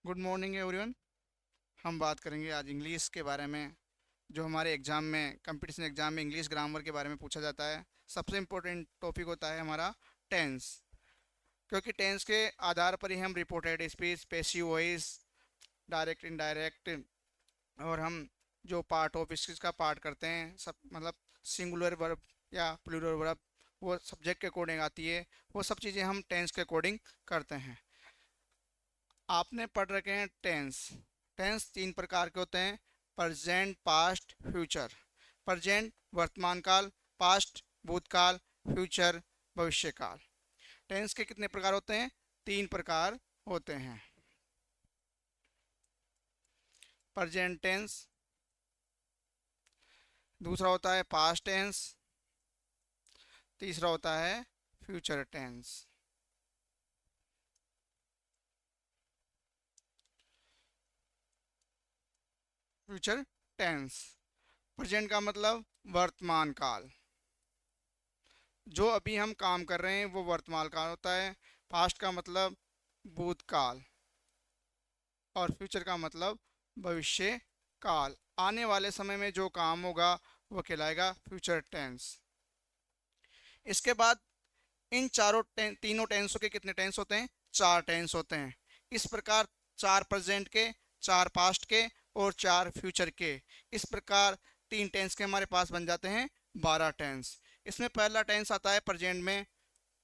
Good morning everyone. हम बात करेंगे आज इंग्लिश के बारे में। जो हमारे एग्ज़ाम में कंपटीशन एग्ज़ाम में इंग्लिश ग्रामर के बारे में पूछा जाता है। सबसे इम्पोर्टेंट टॉपिक होता है हमारा टेंस, क्योंकि टेंस के आधार पर ही हम reported speech, passive voice, direct indirect और हम जो पार्ट ऑफ स्पीच का पार्ट करते हैं, सब मतलब सिंगुलर वर्ब या प्लूरल वर्ब, वो सब्जेक्ट के अकॉर्डिंग आती है। वो सब चीज़ें हम टेंस के अकॉर्डिंग करते हैं। आपने पढ़ रखे हैं टेंस। टेंस तीन प्रकार के होते हैं: प्रेजेंट, पास्ट, फ्यूचर। प्रेजेंट वर्तमान काल, पास्ट भूतकाल, फ्यूचर भविष्य काल। टेंस के कितने प्रकार होते हैं? तीन प्रकार होते हैं: प्रेजेंट टेंस, दूसरा होता है पास्ट टेंस, तीसरा होता है future tense. Future tense, present का मतलब वर्तमान काल, जो अभी हम काम कर रहे हैं वो वर्तमान काल होता है। पास्ट का मतलब भूतकाल और फ्यूचर का मतलब भविष्य काल। आने वाले समय में जो काम होगा वो कहलाएगा फ्यूचर टेंस। इसके बाद इन तीनों टेंसों के कितने टेंस होते हैं? चार टेंस होते हैं। इस प्रकार चार प्रेजेंट के, चार पास्ट के और चार फ्यूचर के, इस प्रकार तीन टेंस के हमारे पास बन जाते हैं 12 टेंस। इसमें पहला टेंस आता है प्रेजेंट में,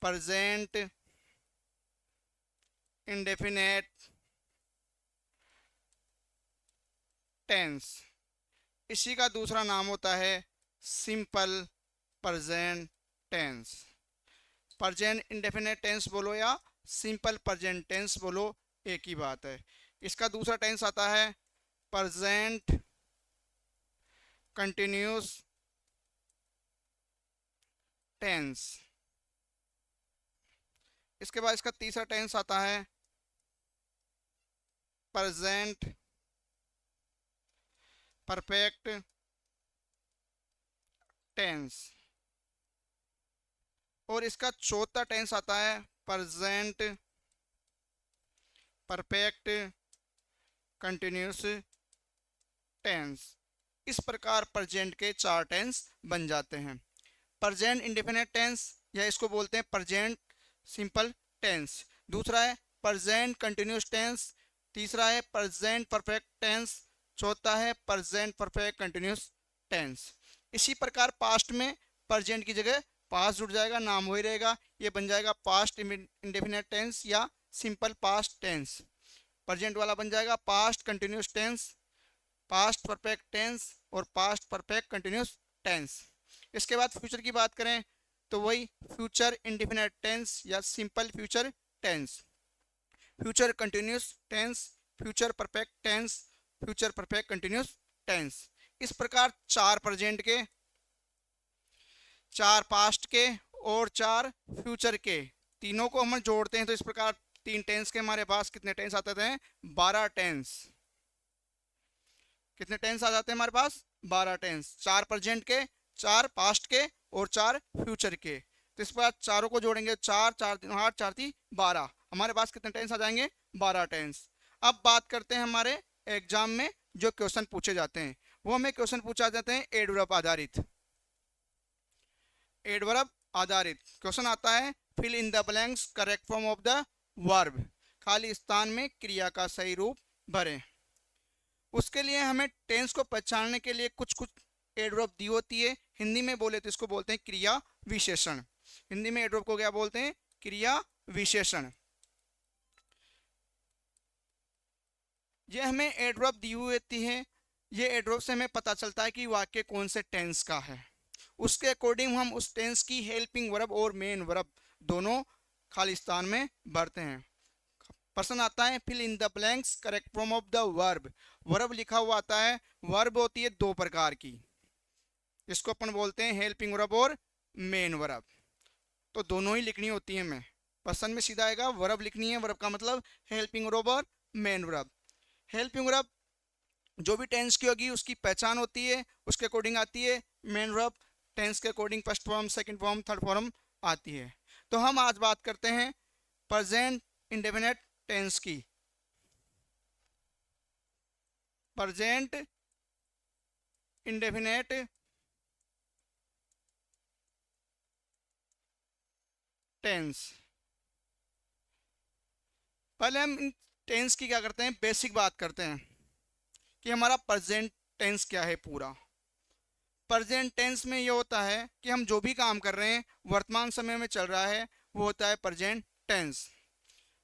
प्रेजेंट इंडेफिनेट टेंस। इसी का दूसरा नाम होता है simple present tense. Present indefinite tense बोलो या सिंपल प्रेजेंट टेंस बोलो, एक ही बात है। इसका दूसरा टेंस आता है प्रेजेंट कंटिन्यूस टेंस। इसके बाद इसका तीसरा टेंस आता है प्रेजेंट परफेक्ट टेंस। और इसका चौथा टेंस आता है प्रेजेंट परफेक्ट कंटिन्यूस टेंस। इस प्रकार प्रेजेंट के चार टेंस बन जाते हैं। प्रेजेंट इंडेफिनेट टेंस या इसको बोलते हैं प्रेजेंट सिंपल टेंस। दूसरा है प्रेजेंट कंटिन्यूस टेंस। तीसरा है प्रेजेंट परफेक्ट टेंस। चौथा है प्रेजेंट परफेक्ट कंटिन्यूस टेंस। इसी प्रकार पास्ट में प्रेजेंट की जगह पास्ट जुड़ जाएगा, नाम वही रहेगा, ये बन जाएगा पास्ट इंडेफिनेट टेंस या सिंपल पास्ट टेंस। प्रेजेंट वाला बन जाएगा past continuous tense, past perfect tense और पास्ट परफेक्ट कंटिन्यूस टेंस। इसके बाद फ्यूचर की बात करें तो वही फ्यूचर इंडेफिनेट टेंस या simple future tense, future continuous tense, future perfect tense, future perfect continuous tense. इस प्रकार चार प्रेजेंट के, चार पास्ट के और चार फ्यूचर के, तीनों को हम जोड़ते हैं तो इस प्रकार तीन टेंस के हमारे पास कितने टेंस आते थे? 12 टेंस। कितने टेंस आ जाते हैं हमारे पास? 12 टेंस। चार प्रेजेंट के, चार पास्ट के और चार फ्यूचर के। तो इस पर चारों को जोड़ेंगे, चार चार तीन आठ, चार तीन 12, हमारे पास कितने टेंस आ जाएंगे? 12 टेंस। अब बात करते हैं हमारे एग्जाम में जो क्वेश्चन पूछे जाते हैं। वो हमें क्वेश्चन पूछा जाते हैं एडवर्ब आधारित। एडवर्ब आधारित क्वेश्चन आता है fill in the blanks correct form of the verb. खाली स्थान में क्रिया का सही रूप भरें। उसके लिए हमें टेंस को पहचानने के लिए कुछ कुछ एडवर्ब दी होती है। हिंदी में बोले तो इसको बोलते हैं क्रिया विशेषण। हिंदी में एडवर्ब को क्या बोलते हैं? क्रिया विशेषण। ये हमें एडवर्ब दी हुई होती है। ये एडवर्ब से हमें पता चलता है कि वाक्य कौन से टेंस का है। उसके अकॉर्डिंग हम उस टेंस की हेल्पिंग वर्ब और मेन वर्ब दोनों खाली स्थान में भरते हैं। प्रश्न आता है fill in the blanks correct form of the verb. Verb लिखा हुआ आता है। वर्ब होती है दो प्रकार की, इसको अपन बोलते हैं हेल्पिंग वर्ब और मेन वर्ब। तो दोनों ही लिखनी होती है हमें। प्रश्न में सीधा आएगा वर्ब लिखनी है, वर्ब का मतलब हेल्पिंग वर्ब और मेन वर्ब। हेल्पिंग वर्ब जो भी टेंस की होगी उसकी पहचान होती है, उसके अकॉर्डिंग आती है। मेन वर्ब टेंस के according first form, second form, third form आती है। तो हम आज बात करते हैं प्रेजेंट इंडेफिनेट टेंस की। Present indefinite tense. पहले हम इन टेंस की क्या करते हैं, बेसिक बात करते हैं कि हमारा प्रेजेंट टेंस क्या है। पूरा प्रेजेंट टेंस में ये होता है कि हम जो भी काम कर रहे हैं वर्तमान समय में चल रहा है, वो होता है प्रेजेंट टेंस।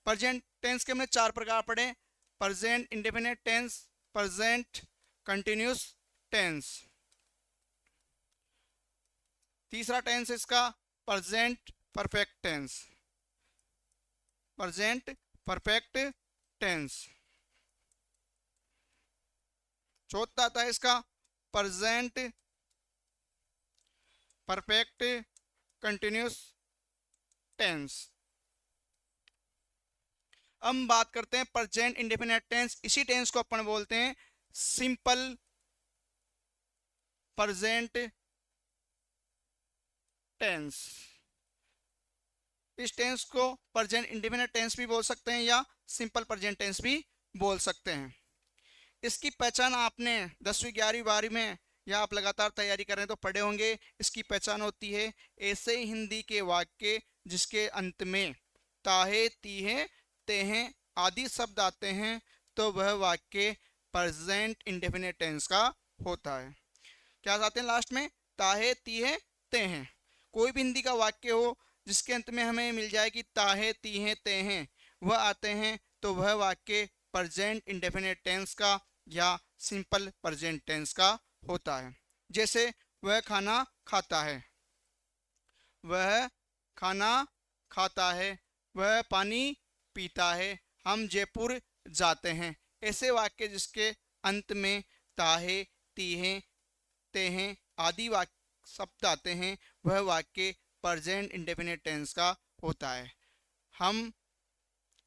प्रेजेंट टेंस के हमने चार प्रकार पढ़े: present indefinite tense, present continuous tense, तीसरा टेंस इसका present perfect tense, present perfect tense, चौथा आता है इसका प्रेजेंट परफेक्ट कंटिन्यूस टेंस। अब हम बात करते हैं प्रेजेंट इंडेफिनिट टेंस। इसी टेंस को अपन बोलते हैं सिंपल प्रेजेंट टेंस। इस टेंस को प्रेजेंट इंडेफिनिट टेंस भी बोल सकते हैं या सिंपल प्रेजेंट टेंस भी बोल सकते हैं। इसकी पहचान आपने 10वीं 11वीं 12वीं में या आप लगातार तैयारी कर रहे हैं तो पढ़े होंगे। इसकी पहचान होती है ऐसे हिंदी के वाक्य जिसके अंत में ताहे तीहे तेहे आदि शब्द आते हैं तो वह वाक्य प्रेजेंट इंडेफिनिट टेंस का होता है। क्या आते हैं लास्ट में? ताहे तीहे तेहे। कोई भी हिंदी का वाक्य हो जिसके अंत में हमें मिल जाए कि ताहे तीहे तेहे वह आते हैं तो वह वाक्य प्रेजेंट इंडेफिनिट टेंस का या सिंपल प्रेजेंट टेंस का होता है। जैसे वह खाना खाता है, वह खाना खाता है, वह पानी पीता है, हम जयपुर जाते हैं। ऐसे वाक्य जिसके अंत में ताहे तीहे तेहे आदि वाक्य शब्द आते हैं वह वाक्य प्रेजेंट इंडेफिनिट टेंस का होता है। हम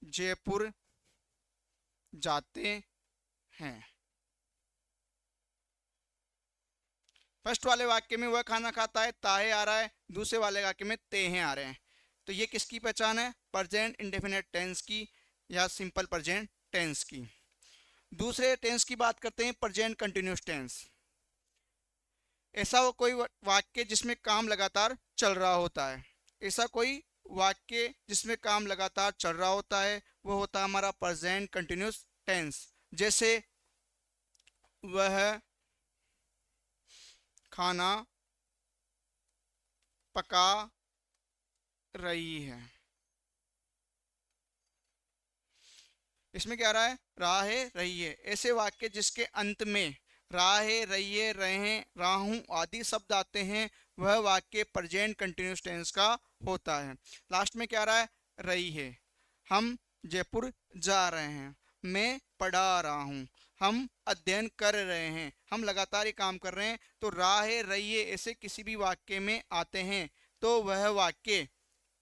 जयपुर जाते हैं। फर्स्ट वाले वाक्य में वह खाना खाता है, ताहे आ रहा है, दूसरे वाले वाक्य में तेहे आ रहे हैं। तो ये किसकी पहचान है? प्रेजेंट इंडेफिनिट टेंस की या सिंपल प्रेजेंट टेंस की। दूसरे टेंस की बात करते हैं प्रेजेंट कंटिन्यूस टेंस। ऐसा वो कोई वाक्य जिसमें काम लगातार चल रहा होता है। ऐसा कोई वाक्य जिसमें काम लगातार चल रहा होता है वो होता है हमारा प्रेजेंट कंटिन्यूस टेंस। जैसे वह खाना पका रही है। इसमें क्या रहा है? राहे रहिए। ऐसे वाक्य जिसके अंत में राहे रहिए रहे राहूं आदि शब्द आते हैं वह वाक्य प्रेजेंट कंटिन्यूस टेंस का होता है। लास्ट में क्या रहा है? रही है। हम जयपुर जा रहे हैं, मैं पढ़ा रहा हूँ, हम अध्ययन कर रहे हैं, हम लगातार ये काम कर रहे हैं। तो राहे रहिए ऐसे किसी भी वाक्य में आते हैं तो वह वाक्य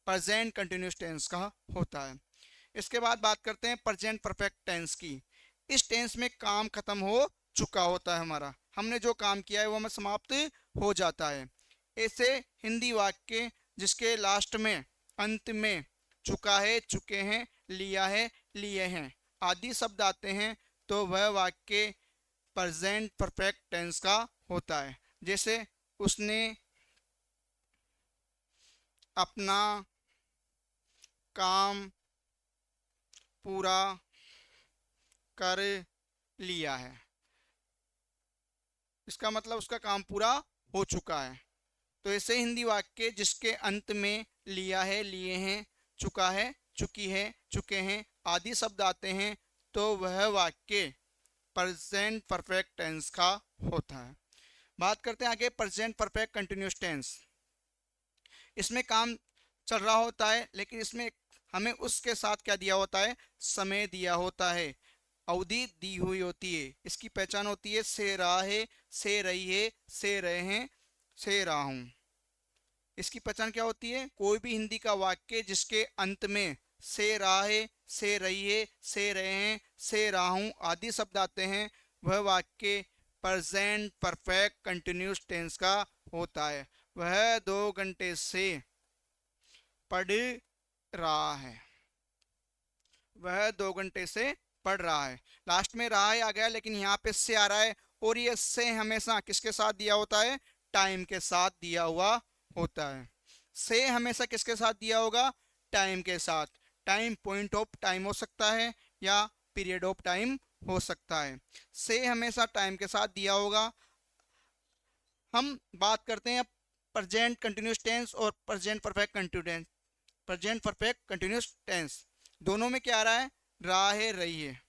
प्रेजेंट कंटिन्यूस टेंस का होता है। इसके बाद बात करते हैं प्रेजेंट परफेक्ट टेंस की। इस टेंस में काम खत्म हो चुका होता है हमारा, हमने जो काम किया है वो हमें समाप्त हो जाता है। ऐसे हिंदी वाक्य जिसके लास्ट में अंत में चुका है चुके हैं लिया है लिए हैं आदि शब्द आते हैं तो वह वाक्य प्रेजेंट परफेक्ट टेंस का होता है। जैसे उसने अपना काम पूरा कर लिया है। इसका मतलब उसका काम पूरा हो चुका है। तो ऐसे हिंदी वाक्य जिसके अंत में लिया है लिए हैं चुका है चुकी है चुके हैं आदि शब्द आते हैं तो वह वाक्य प्रेजेंट परफेक्ट टेंस का होता है। बात करते हैं आगे प्रेजेंट परफेक्ट कंटिन्यूस टेंस। इसमें काम चल रहा होता है लेकिन इसमें हमें उसके साथ क्या दिया होता है? समय दिया होता है, अवधि दी हुई होती है। इसकी पहचान होती है से रहा है, से रही है, से रहे हैं, से रहा हूं। इसकी पहचान क्या होती है? कोई भी हिंदी का वाक्य जिसके अंत में से रहा है, से रही है, से रहे हैं, से रहा हूं आदि शब्द आते हैं वह वाक्य प्रेजेंट परफेक्ट कंटिन्यूस टेंस का होता है। वह 2 घंटे से पढ़ रहा है, वह 2 घंटे से पढ़ रहा है। लास्ट में रहा है आ गया, लेकिन यहाँ पे से आ रहा है, और ये से हमेशा किसके साथ दिया होता है? टाइम के साथ दिया हुआ होता है। से हमेशा किसके साथ दिया होगा? टाइम के साथ। टाइम पॉइंट ऑफ टाइम हो सकता है या पीरियड ऑफ टाइम हो सकता है। से हमेशा टाइम के साथ दिया होगा। हम बात करते हैं प्रेजेंट कंटिन्यूस टेंस और present perfect continuous. Present perfect continuous tense दोनों में क्या आ रहा है? रहा है, रही है।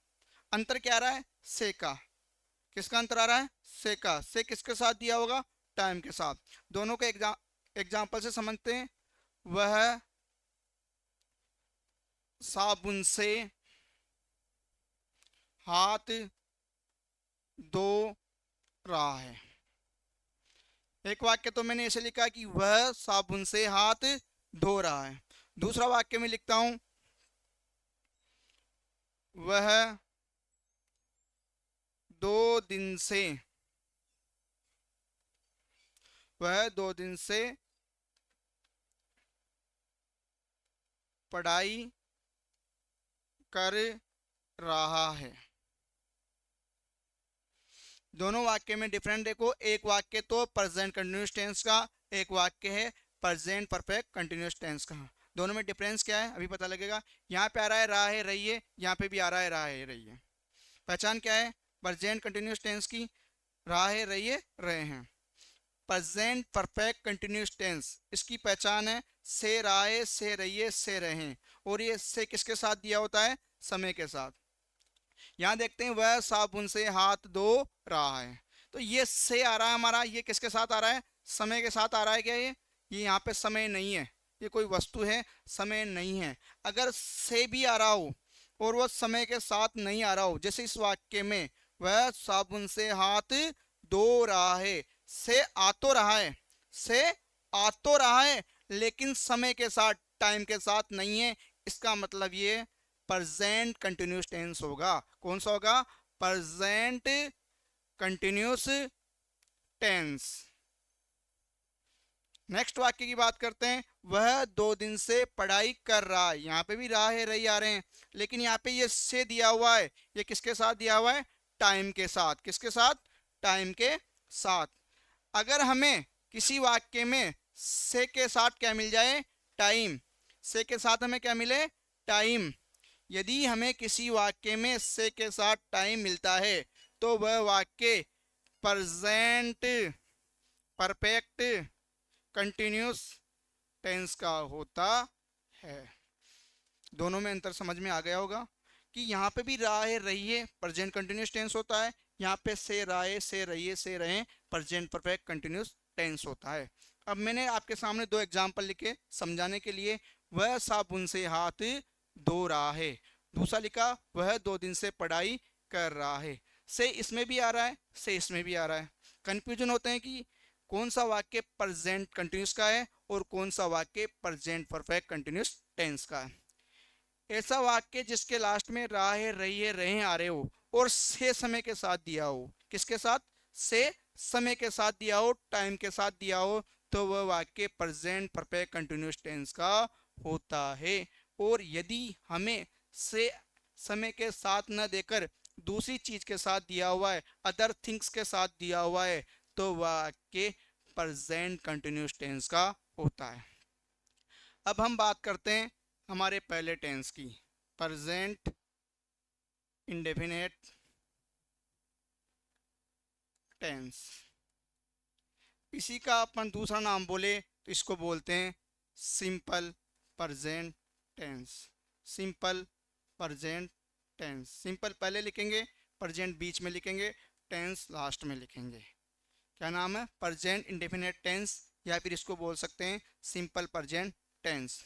अंतर क्या आ रहा है? से का। किसका अंतर आ रहा है? से का। से किसके साथ दिया होगा? टाइम के साथ। दोनों के एग्जाम्पल से समझते हैं। वह साबुन से हाथ धो रहा है। एक वाक्य तो मैंने ऐसे लिखा कि वह साबुन से हाथ धो रहा है। दूसरा वाक्य में लिखता हूं वह 2 दिन से, वह 2 दिन से पढ़ाई कर रहा है। दोनों वाक्य में डिफरेंट देखो, एक वाक्य तो प्रेजेंट कंटिन्यूअस टेंस का, एक वाक्य है प्रेजेंट परफेक्ट कंटिन्यूअस टेंस का। दोनों में डिफरेंस क्या है अभी पता लगेगा। यहाँ पे आ रहा है रहा है रही है, यहाँ पे भी आ रहा है रहा है रही है। पहचान क्या है प्रेजेंट कंटिन्यूअस टेंस की? रहा है, रही है, रहे हैं। प्रेजेंट परफेक्ट कंटिन्यूअस टेंस, इसकी पहचान है से रहा है, से रही है, से रहे हैं। और ये से किसके साथ दिया होता है? समय के साथ। यहाँ देखते हैं वह साबुन से हाथ धो रहा है, तो ये से आ रहा है हमारा, ये किसके साथ आ रहा है? समय के साथ आ रहा है क्या? ये यहाँ पे समय नहीं है, ये कोई वस्तु है, समय नहीं है। अगर से भी आ रहा हो और वह समय के साथ नहीं आ रहा हो, जैसे इस वाक्य में वह साबुन से हाथ धो रहा है, से आ तो रहा है, से आ तो रहा है, लेकिन समय के साथ, टाइम के साथ नहीं है। इसका मतलब ये प्रेजेंट कंटिन्यूस टेंस होगा। कौन सा होगा? Present continuous tense. नेक्स्ट वाक्य की बात करते हैं। वह 2 दिन से पढ़ाई कर रहा है, यहाँ पे भी रहा है, रही आ रहे हैं, लेकिन यहाँ पे ये से दिया हुआ है, ये किसके साथ दिया हुआ है? टाइम के साथ। किसके साथ? टाइम के साथ। अगर हमें किसी वाक्य में से के साथ क्या मिल जाए? टाइम। से के साथ हमें क्या मिले? टाइम। यदि हमें किसी वाक्य में से के साथ टाइम मिलता है तो वह वाक्य प्रेजेंट परफेक्ट कंटिन्यूस टेंस का होता है। दोनों में अंतर समझ में आ गया होगा कि यहाँ पे भी रहा है, रही है, प्रेजेंट कंटिन्यूस टेंस होता है। यहाँ पे से रहा है, से रही है, से रहे, प्रेजेंट परफेक्ट कंटिन्यूस टेंस होता है। अब मैंने आपके सामने 2 एग्जाम्पल लिखे समझाने के लिए। वह साबुन से हाथ धो रहा है, दूसरा लिखा वह 2 दिन से पढ़ाई कर रहा है। से इसमें भी आ रहा है, से इसमें भी आ रहा है। कंफ्यूजन होते हैं कि कौन सा वाक्य प्रेजेंट कंटिन्यूस का है और कौन सा वाक्य प्रेजेंट परफेक्ट कंटिन्यूस टेंस का है। ऐसा वाक्य जिसके लास्ट में रहा है, रही है, रहे आ रहे हो और से समय के साथ दिया हो। किसके साथ? से समय के साथ दिया हो, टाइम के साथ दिया हो, तो वह वाक्य प्रेजेंट परफेक्ट कंटिन्यूअस टेंस का होता है। और यदि हमें से समय के साथ न देकर दूसरी चीज के साथ दिया हुआ है, अदर थिंग्स के साथ दिया हुआ है, तो वाक्य प्रेजेंट कंटिन्यूअस टेंस का होता है। अब हम बात करते हैं हमारे पहले टेंस की, प्रेजेंट इंडेफिनेट टेंस। इसी का अपन दूसरा नाम बोले तो इसको बोलते हैं simple present tense. Simple present tense. Simple पहले लिखेंगे, प्रेजेंट बीच में लिखेंगे, टेंस लास्ट में लिखेंगे। क्या नाम है? प्रेजेंट इंडेफिनेट टेंस, या फिर इसको बोल सकते हैं सिंपल प्रेजेंट टेंस।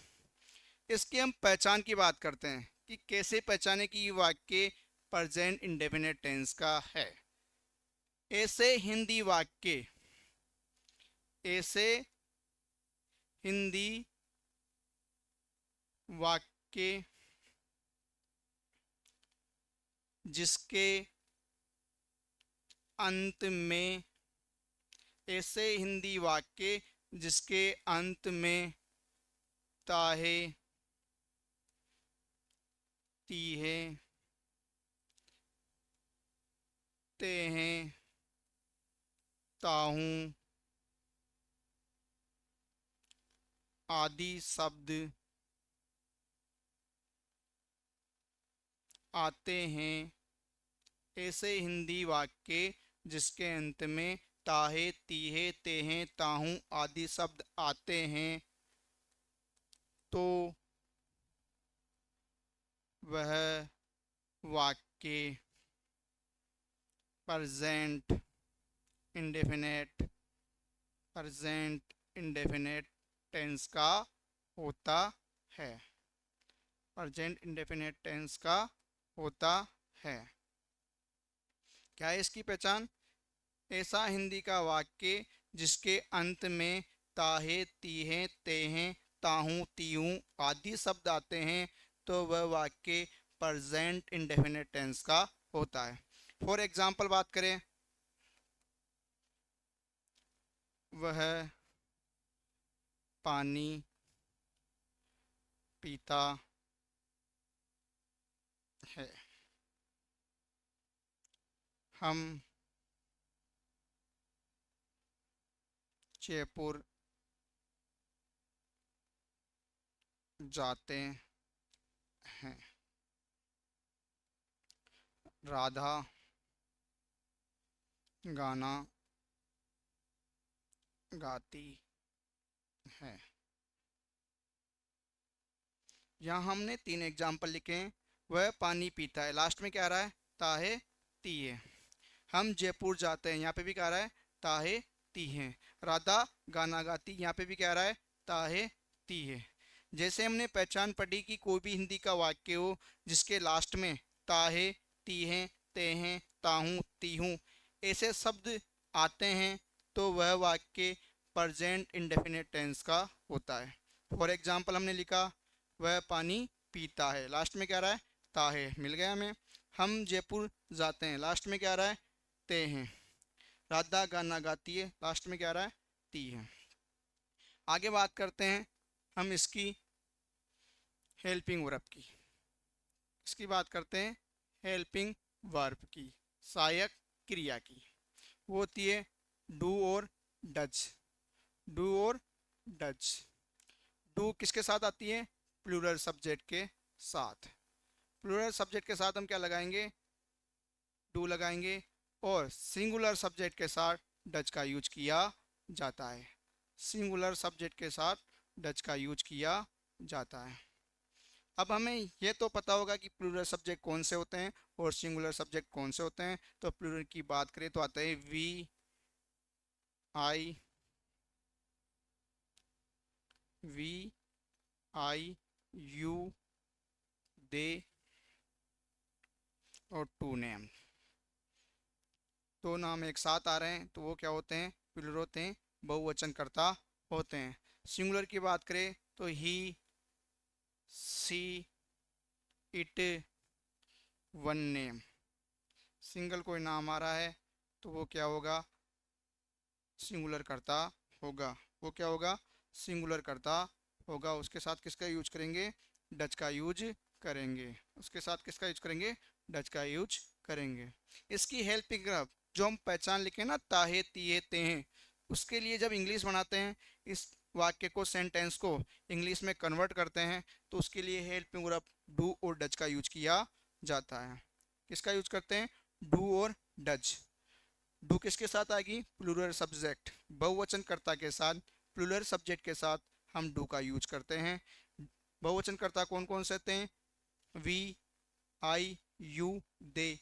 इसकी हम पहचान की बात करते हैं कि कैसे पहचाने कि वाक्य प्रेजेंट इंडेफिनेट टेंस का है। ऐसे हिंदी वाक्य, ऐसे हिंदी वाक्य जिसके अंत में, ऐसे हिंदी वाक्य जिसके अंत में ताहे, तीहे, ते हैं, ताहू आदि शब्द आते हैं। ऐसे हिंदी वाक्य जिसके अंत में ताहे, तीहे, तेहे, ताहू आदि शब्द आते हैं तो वह वाक्य प्रेजेंट इंडेफिनेट टेंस का होता है। प्रेजेंट इंडेफिनेट टेंस का होता है। क्या है इसकी पहचान? ऐसा हिंदी का वाक्य जिसके अंत में ताहे, तीहे, तेहे, ताहू, तीहू आदि शब्द आते हैं तो वह वाक्य प्रेजेंट इंडेफिनेट टेंस का होता है। फॉर एग्जाम्पल बात करें, वह पानी पीता है। हम जयपुर जाते हैं। राधा गाना गाती है। यहाँ हमने 3 एग्जाम्पल लिखे हैं। वह पानी पीता है, लास्ट में क्या आ रहा है? ताहे ती है। हम जयपुर जाते हैं, यहाँ पे भी क्या आ रहा है? ताहे ती है। राधा गाना गाती, यहाँ पे भी क्या आ रहा है? ताहे ती है। जैसे हमने पहचान पढ़ी कि कोई भी हिंदी का वाक्य हो जिसके लास्ट में ताहे, तीहे, तेहे, ताहू, तीहू ऐसे शब्द आते हैं तो वह वाक्य प्रेजेंट इंडेफिनिट टेंस का होता है। फॉर एग्जाम्पल हमने लिखा वह पानी पीता है, लास्ट में क्या रहा है? ताहे, मिल गया हमें। हम जयपुर जाते हैं, लास्ट में क्या आ रहा है? ते हैं। राधा गाना गाती है, लास्ट में क्या आ रहा है? ती है। आगे बात करते हैं हम इसकी हेल्पिंग वर्ब की। इसकी बात करते हैं हेल्पिंग वर्ब की, सहायक क्रिया की। वो होती है डू और डज। डू और डज। डू किसके साथ आती है? प्लूरल सब्जेक्ट के साथ। प्लूरल सब्जेक्ट के साथ हम क्या लगाएंगे? डू लगाएंगे। और सिंगुलर सब्जेक्ट के साथ डज का यूज किया जाता है। सिंगुलर सब्जेक्ट के साथ डज का यूज किया जाता है। अब हमें यह तो पता होगा कि प्लूरल सब्जेक्ट कौन से होते हैं और सिंगुलर सब्जेक्ट कौन से होते हैं। तो प्लूरल की बात करें तो आता है we, I, we, I, you, they और टू नेम। दो नाम एक साथ आ रहे हैं तो वो क्या होते हैं? प्लूरल होते हैं, बहुवचन कर्ता होते हैं। सिंगुलर की बात करें तो ही, सी, इट, वन नेम। सिंगल कोई नाम आ रहा है तो वो क्या होगा? सिंगुलर कर्ता होगा। वो क्या होगा? सिंगुलर कर्ता होगा। उसके साथ किसका यूज करेंगे? डच का यूज करेंगे। उसके साथ किसका यूज करेंगे? डच का यूज करेंगे। इसकी हेल्पिंग वर्ब जो हम पहचान लिखे ना, ताहे, तिये, तेहे, उसके लिए जब इंग्लिश बनाते हैं, इस वाक्य को, सेंटेंस को इंग्लिश में कन्वर्ट करते हैं तो उसके लिए हेल्पिंग वर्ब डू और डच का यूज किया जाता है। किसका यूज करते हैं? डू और डच। डू किसके साथ आएगी? प्लूरल सब्जेक्ट, बहुवचन कर्ता के साथ। प्लूरल सब्जेक्ट के साथ हम डू का यूज करते हैं। बहुवचन कर्ता कौन कौन से होते हैं? We, I, you, they.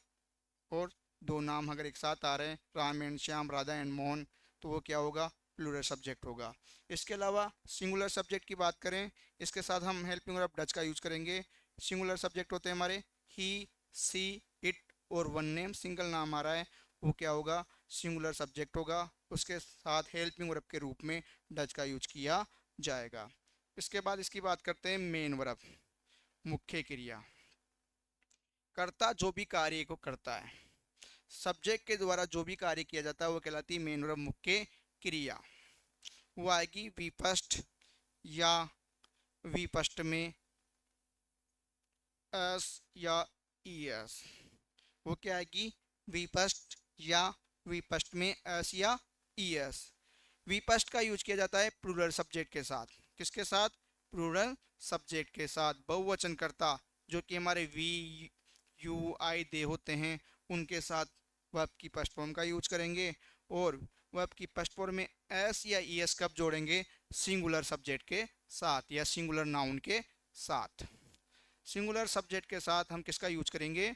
और दो नाम अगर एक साथ आ रहे हैं, राम एंड श्याम, राधा एंड मोहन, तो वो क्या होगा? प्लूरल सब्जेक्ट होगा। इसके अलावा सिंगुलर सब्जेक्ट की बात करें, इसके साथ हम हेल्पिंग वर्ब डच का यूज करेंगे। सिंगुलर सब्जेक्ट होते हैं हमारे ही, सी, इट और वन नेम। सिंगल नाम आ रहा है वो क्या होगा? सिंगुलर सब्जेक्ट होगा। उसके साथ हेल्पिंग वर्ब के रूप में डच का यूज किया जाएगा। इसके बाद इसकी बात करते हैं मेन वर्ब, मुख्य क्रिया। कर्ता जो भी कार्य को करता है, सब्जेक्ट के द्वारा जो भी कार्य किया जाता है वो कहलाती है मेन वर्ब, मुख्य क्रिया। वो आएगी विपस्ट या विपस्ट में एस या ई एस। वो क्या आएगी? विपस्ट या विपस्ट में एस या ईएस। विपस्ट का यूज किया जाता है प्लूरल सब्जेक्ट के साथ। किसके साथ? प्लूरल सब्जेक्ट के साथ। बहुवचन कर्ता जो कि हमारे वी, यू, आई, दे होते हैं, उनके साथ वर्ब की फर्स्ट फॉर्म का यूज करेंगे। और वर्ब की फर्स्ट फॉर्म में एस या ईएस कब जोड़ेंगे? सिंगुलर सब्जेक्ट के साथ या सिंगुलर नाउन के साथ। सिंगुलर सब्जेक्ट के साथ हम किसका यूज करेंगे?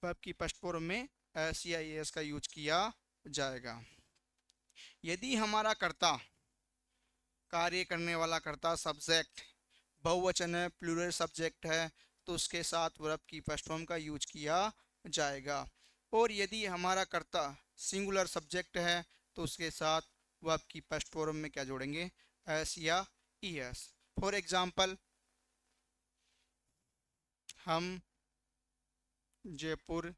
वर्ब की फर्स्ट फॉर्म में एस या ईएस का यूज किया जाएगा। यदि हमारा कर्ता, कार्य करने वाला कर्ता, सब्जेक्ट बहुवचन है, प्लूरल सब्जेक्ट है, तो उसके साथ वर्ब की फर्स्ट फॉर्म का यूज किया जाएगा। और यदि हमारा कर्ता सिंगुलर सब्जेक्ट है तो उसके साथ वर्ब की फर्स्ट फॉर्म में क्या जोड़ेंगे? एस या ईएस। फॉर एग्जाम्पल, हम जयपुर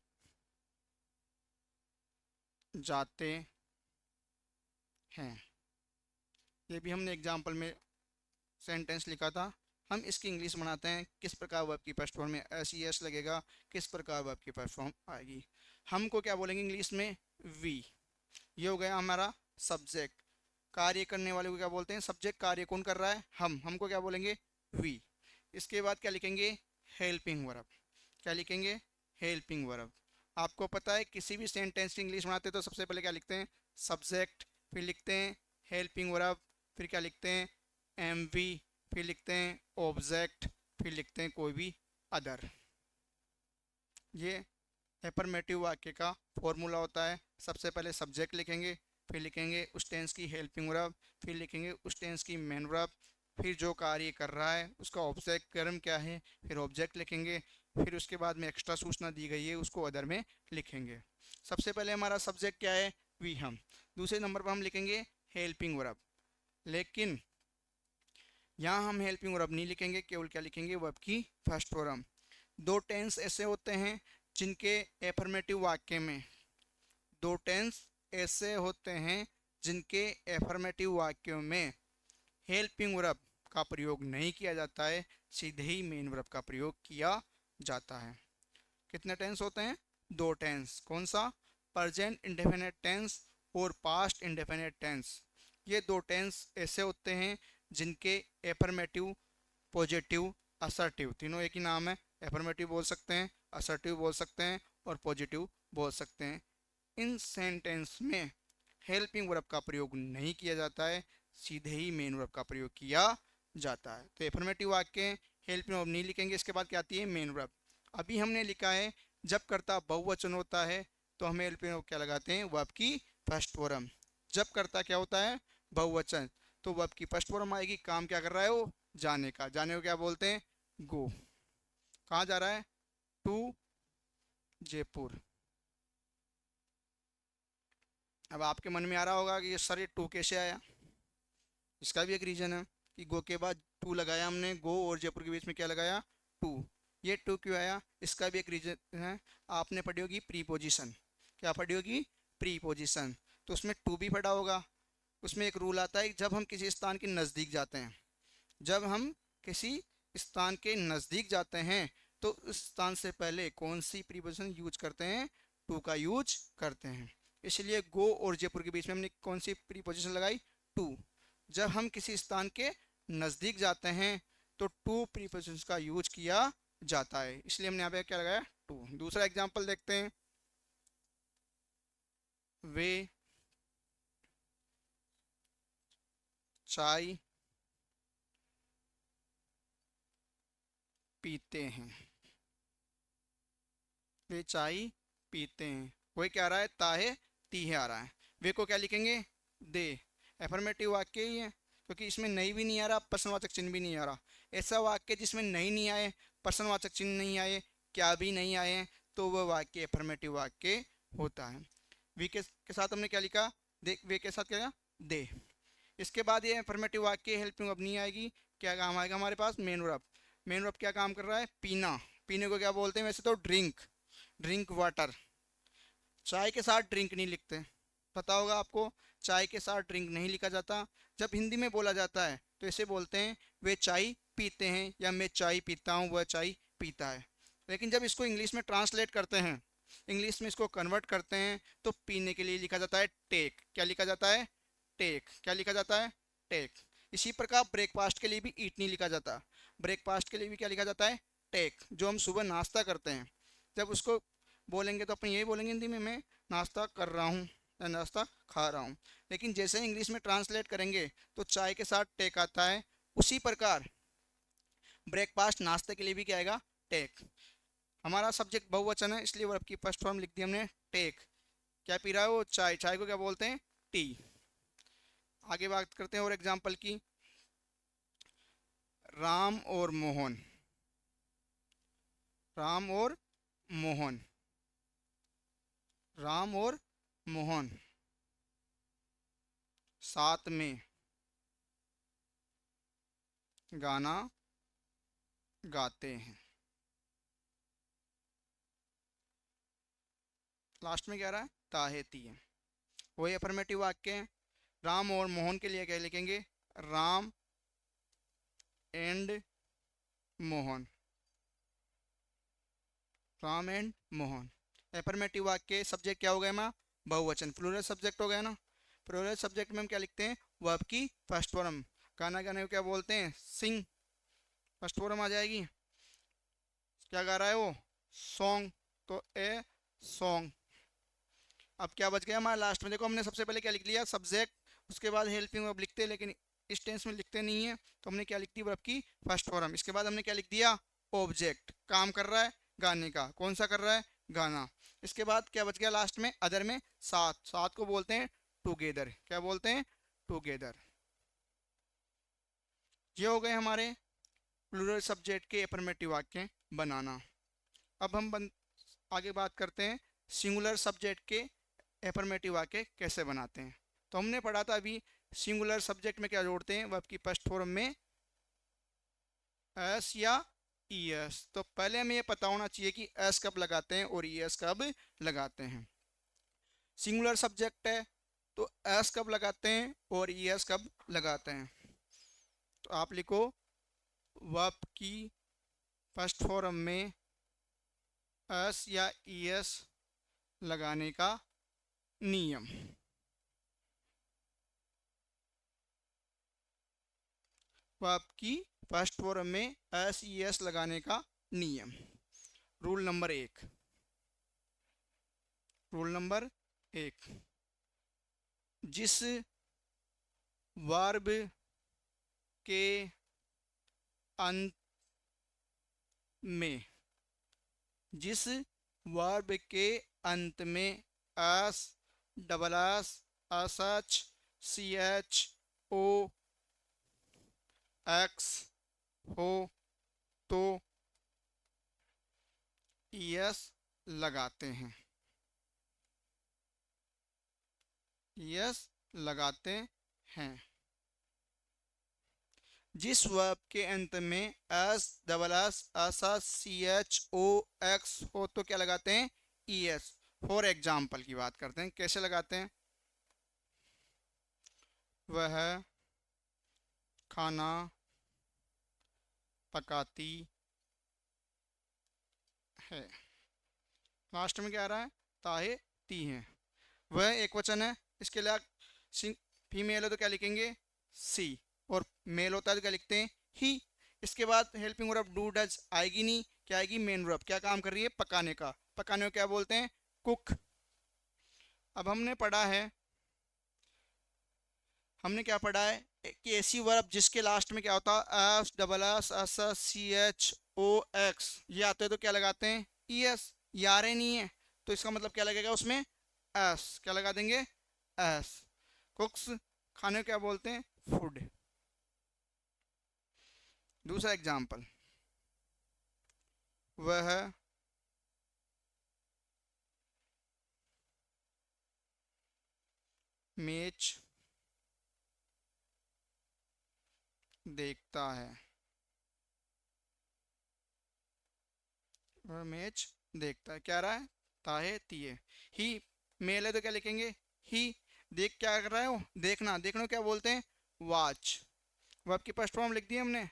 जाते हैं, ये भी हमने एग्जाम्पल में सेंटेंस लिखा था। हम इसकी इंग्लिश बनाते हैं। किस प्रकार वर्ब की फर्स्ट फॉर्म में एस ई एस लगेगा, किस प्रकार वर्ब की फर्स्ट फॉर्म आएगी। हमको क्या बोलेंगे इंग्लिश में? वी। ये हो गया हमारा सब्जेक्ट। कार्य करने वाले को क्या बोलते हैं? सब्जेक्ट। कार्य कौन कर रहा है? हम। हमको क्या बोलेंगे? वी। इसके बाद क्या लिखेंगे? Helping verb. क्या लिखेंगे? Helping verb. आपको पता है किसी भी सेंटेंस की इंग्लिश बनाते हैं तो सबसे पहले क्या लिखते हैं? सब्जेक्ट, फिर लिखते हैं हेल्पिंग वर्ब, फिर क्या लिखते हैं? एम वी, फिर लिखते हैं ऑब्जेक्ट, फिर लिखते हैं कोई भी अदर। ये एफर्मेटिव वाक्य का फॉर्मूला होता है। सबसे पहले सब्जेक्ट लिखेंगे, फिर लिखेंगे उस टेंस की हेल्पिंग वर्ब, फिर लिखेंगे उस टेंस की मेन वर्ब, फिर जो कार्य कर रहा है उसका ऑब्जेक्ट कर्म क्या है, फिर ऑब्जेक्ट लिखेंगे, फिर उसके बाद में एक्स्ट्रा सूचना दी गई है उसको अदर में लिखेंगे। सबसे पहले हमारा सब्जेक्ट क्या है? वी, हम। दूसरे नंबर पर हम लिखेंगे हेल्पिंग वर्ब। लेकिन यहाँ हम हेल्पिंग वर्ब नहीं लिखेंगे, केवल क्या लिखेंगे? वर्ब की फर्स्ट फॉर्म। दो टेंस ऐसे होते हैं जिनके एफर्मेटिव वाक्य में, दो टेंस ऐसे होते हैं जिनके एफर्मेटिव वाक्यों में हेल्पिंग वर्ब का प्रयोग नहीं किया जाता है, सीधे ही मेन वर्ब का प्रयोग किया जाता है। कितने टेंस होते हैं? दो टेंस। कौन सा? प्रेजेंट इंडेफिनिट टेंस और पास्ट इंडेफिनिट टेंस। ये दो टेंस ऐसे होते हैं जिनके एफर्मेटिव, पॉजिटिव, असर्टिव, तीनों एक ही नाम है। एफर्मेटिव बोल सकते हैं, असर्टिव बोल सकते हैं और पॉजिटिव बोल सकते हैं। इन सेंटेंस में हेल्पिंग वर्ब का प्रयोग नहीं किया जाता है, सीधे ही मेन वर्ब का प्रयोग किया जाता है। तो एफर्मेटिव वाक्य हेल्पिंग वर्ब नहीं लिखेंगे। इसके बाद क्या आती है? Main verb. अभी हमने लिखा है जब कर्ता बहुवचन होता है तो हमें हेल्पिंग वर्ब क्या लगाते हैं? वर्ब की फर्स्ट फॉर्म। जब कर्ता क्या होता है? बहुवचन, तो वर्ब की फर्स्ट फॉर्म आएगी। काम क्या कर रहा है वो? जाने का। जाने को क्या बोलते हैं? गो। कहाँ जा रहा है? टू जयपुर। अब आपके मन में आ रहा होगा कि ये सर ये टू कैसे आया। इसका भी एक रीज़न है कि गो के बाद टू लगाया हमने, गो और जयपुर के बीच में क्या लगाया? टू। ये टू क्यों आया? इसका भी एक रीज़न है। आपने पढ़ी होगी प्रीपोजिशन। क्या पढ़ी होगी? प्रीपोजिशन। तो उसमें टू भी पढ़ा होगा। उसमें एक रूल आता है जब हम किसी स्थान के नज़दीक जाते हैं, जब हम किसी स्थान के नज़दीक जाते हैं तो उस स्थान से पहले कौन सी प्रीपोजिशन यूज करते हैं? टू का यूज करते हैं। इसलिए गो और जयपुर के बीच में हमने कौन सी प्रीपोजिशन लगाई? टू। जब हम किसी स्थान के नज़दीक जाते हैं तो टू प्रीपोजिशन का यूज किया जाता है, इसलिए हमने यहाँ पे क्या लगाया? टू। दूसरा एग्जाम्पल देखते हैं। वे चाय पीते हैं। वे चाय पीते हैं। वही क्या आ रहा है? ता है, ती है आ रहा है। वे को क्या लिखेंगे? दे। एफर्मेटिव वाक्य ही है क्योंकि इसमें नहीं भी नहीं आ रहा, प्रश्नवाचक चिन्ह भी नहीं आ रहा। ऐसा वाक्य जिसमें नहीं आए, प्रश्नवाचक चिन्ह नहीं आए, क्या भी नहीं आए, तो वह वाक्य एफर्मेटिव वाक्य होता है। वी के साथ हमने क्या लिखा? दे। वे के साथ क्या? दे। इसके बाद ये एफर्मेटिव वाक्य हेल्पिंग वर्ब नहीं आएगी। क्या काम आएगा हमारे पास? Main verb. मेन वर्ब क्या काम कर रहा है? पीना। पीने को क्या बोलते हैं वैसे? तो ड्रिंक। Drink water. चाय के साथ ड्रिंक नहीं लिखते, पता होगा आपको। चाय के साथ ड्रिंक नहीं लिखा जाता। जब हिंदी में बोला जाता है तो इसे बोलते हैं वे चाय पीते हैं या मैं चाय पीता हूँ, वह चाय पीता है। लेकिन जब इसको इंग्लिश में ट्रांसलेट करते हैं इंग्लिश में इसको कन्वर्ट करते हैं तो पीने के लिए लिखा जाता है टेक। क्या लिखा जाता है? टेक। क्या लिखा जाता है? टेक। इसी प्रकार ब्रेकफास्ट के लिए भी ईट नहीं लिखा जाता, ब्रेकफास्ट के लिए भी क्या लिखा जाता है? टेक। जो हम सुबह नाश्ता करते हैं, जब उसको बोलेंगे तो अपन यही बोलेंगे हिंदी में, मैं नाश्ता कर रहा हूँ या नाश्ता खा रहा हूँ। लेकिन जैसे ही इंग्लिश में ट्रांसलेट करेंगे तो चाय के साथ टेक आता है, उसी प्रकार ब्रेकफास्ट नाश्ते के लिए भी क्या आएगा? टेक। हमारा सब्जेक्ट बहुवचन है, इसलिए वर्ब की फर्स्ट फॉर्म लिख दी हमने टेक। क्या पी रहा है वो? चाय। चाय को क्या बोलते हैं? टी। आगे बात करते हैं और एग्जाम्पल की। राम और मोहन। राम और मोहन। राम और मोहन साथ में गाना गाते हैं। लास्ट में क्या रहा है? ताहेती है। वही अफर्मेटिव वाक्य है। राम और मोहन के लिए क्या लिखेंगे? Ram and Mohan. Ram and Mohan. Affirmative वाक्य सब्जेक्ट क्या हो गया? माँ बहुवचन, प्लूरल सब्जेक्ट हो गया ना। प्लूरल सब्जेक्ट में हम क्या लिखते हैं? वर्ब की फर्स्ट फॉर्म। गाना गाने को क्या बोलते हैं? सिंग। फर्स्ट फॉर्म आ जाएगी। क्या गा रहा है वो? सॉन्ग। तो ए सॉन्ग। अब क्या बच गया हमारा लास्ट में? देखो हमने सबसे पहले क्या लिख लिया? सब्जेक्ट, उसके बाद हेल्पिंग वर्ब लिखते हैं, लेकिन इस टेंस में लिखते नहीं है, तो हमने क्या लिख दी? वर्ब की फर्स्ट फॉर्म। इसके बाद हमने क्या लिख दिया? ऑब्जेक्ट। काम कर रहा है गाने का, कौन सा कर रहा है? गाना। इसके बाद क्या बच गया लास्ट में? अदर में साथ। साथ को बोलते हैं टुगेदर। क्या बोलते हैं? टुगेदर। ये हो गए हमारे प्लूरल सब्जेक्ट के अफर्मेटिव वाक्य बनाना। अब हम आगे बात करते हैं सिंगुलर सब्जेक्ट के एफर्मेटिव वाक्य कैसे बनाते हैं। तो हमने पढ़ा था अभी सिंगुलर सब्जेक्ट में क्या जोड़ते हैं? वर्ब की फर्स्ट फॉर्म में एस या ईएस। तो पहले हमें ये पता होना चाहिए कि एस कब लगाते हैं और ईएस कब लगाते हैं। सिंगुलर सब्जेक्ट है तो एस कब लगाते हैं और ईएस कब लगाते हैं? तो आप लिखो वर्ब की फर्स्ट फॉर्म में एस या ईएस लगाने का नियम। वर्ब की फर्स्ट फॉर्म में एस ई एस लगाने का नियम। Rule number 1। रूल नंबर 1, जिस वर्ब के अंत में, जिस वर्ब के अंत में S double S S H C H O X हो तो ईएस लगाते हैं। ईएस लगाते हैं। जिस वर्ब के अंत में S double S S S C H O X हो तो क्या लगाते हैं? ईएस। फॉर एग्जाम्पल की बात करते हैं, कैसे लगाते हैं? वह खाना पकाती है। लास्ट में क्या आ रहा है? ताहे ती हैं। वह एक वचन है, इसके लिए फीमेल है तो क्या लिखेंगे? सी। और मेल होता है तो क्या लिखते हैं? ही। इसके बाद हेल्पिंग वर्ब डू डज आएगी नहीं, क्या आएगी? Main verb. क्या काम कर रही है? पकाने का। पकाने को क्या बोलते हैं? कुक। अब हमने पढ़ा है, हमने क्या पढ़ा है कि ऐसी वर्ब जिसके लास्ट में क्या होता है? S double S S S C H O X, ये आते हैं तो क्या लगाते हैं? E S. ये आ रहे नहीं है तो इसका मतलब क्या लगेगा उसमें? एस। क्या लगा देंगे? एस। कुक्स। खाने को क्या बोलते हैं? फूड। दूसरा एग्जाम्पल, वह मैच देखता है। वह मैच देखता है। क्या रहा है? ताहे तिये। ही मेल है तो क्या लिखेंगे? ही। देख क्या कर रहा है वो? देखना। देखने को क्या बोलते हैं? वॉच। वर्ब की फर्स्ट फॉर्म लिख दी हमने।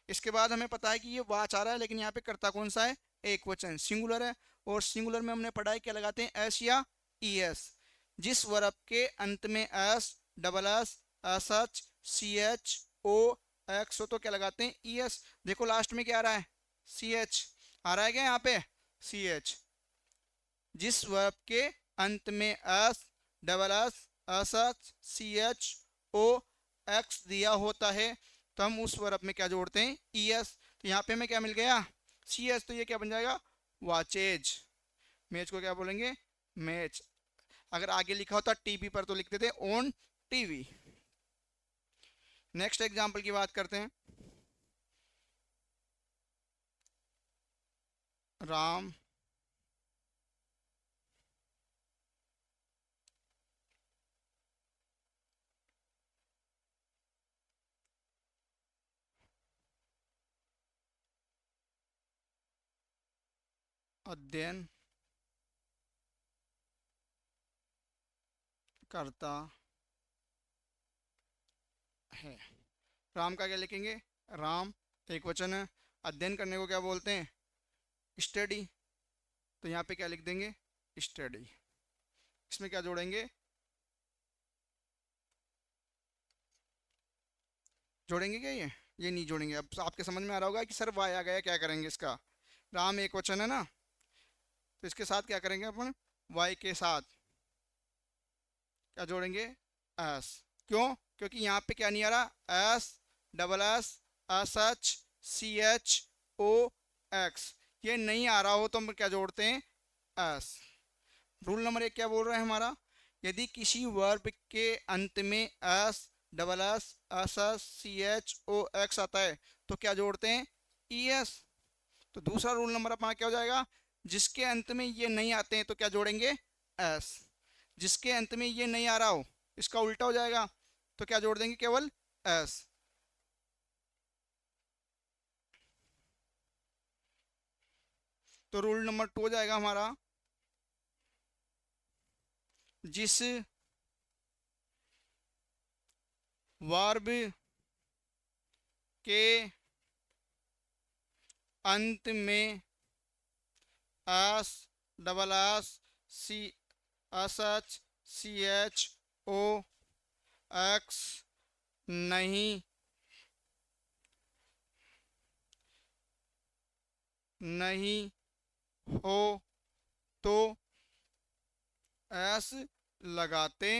इसके बाद हमें पता है कि ये वॉच आ रहा है, लेकिन यहाँ पे कर्ता कौन सा है? एक वचन, सिंगुलर है। और सिंगुलर में हमने पढ़ा है क्या लगाते हैं, एस या ई एस। जिस वर्ब के अंत में S, double S, S H, C H, O X हो तो क्या लगाते हैं, ई एस। देखो लास्ट में क्या आ रहा है, सी एच आ रहा है क्या यहाँ पे, सी एच। जिस वर्ब के अंत में S, double S, S H, C H, O X दिया होता है तो हम उस वर्ब में क्या जोड़ते हैं, ई एस। तो यहाँ पे हमें क्या मिल गया, सी एच, तो ये क्या बन जाएगा, वाचेज। मैच को क्या बोलेंगे, मैच। अगर आगे लिखा होता टीवी पर तो लिखते थे ऑन टीवी। नेक्स्ट एग्जाम्पल की बात करते हैं। राम अध्ययन करता है। राम का क्या लिखेंगे, राम एक वचन है। अध्ययन करने को क्या बोलते हैं, स्टडी। तो यहाँ पे क्या लिख देंगे, स्टडी। इसमें क्या जोड़ेंगे, जोड़ेंगे क्या ये नहीं जोड़ेंगे। अब आपके समझ में आ रहा होगा कि सर वाई आ गया, क्या करेंगे इसका, राम एक वचन है ना, तो इसके साथ क्या करेंगे अपन, वाई के साथ क्या जोड़ेंगे, एस। क्यों, क्योंकि यहाँ पे क्या नहीं आ रहा, S, double S, S H, C H, O X, ये नहीं आ रहा हो तो हम क्या जोड़ते हैं, एस। रूल नंबर एक क्या बोल रहा है हमारा, यदि किसी वर्ब के अंत में S, double S, S S, C H, O X आता है तो क्या जोड़ते हैं, ई एस। तो दूसरा रूल नंबर अपना क्या हो जाएगा, जिसके अंत में ये नहीं आते हैं तो क्या जोड़ेंगे, एस। जिसके अंत में ये नहीं आ रहा हो इसका उल्टा हो जाएगा तो क्या जोड़ देंगे, केवल एस। तो रूल नंबर 2 हो जाएगा हमारा, जिस वर्ब के अंत में एस, डबल एस, सी, S H, C H, O X नहीं नहीं हो तो एस लगाते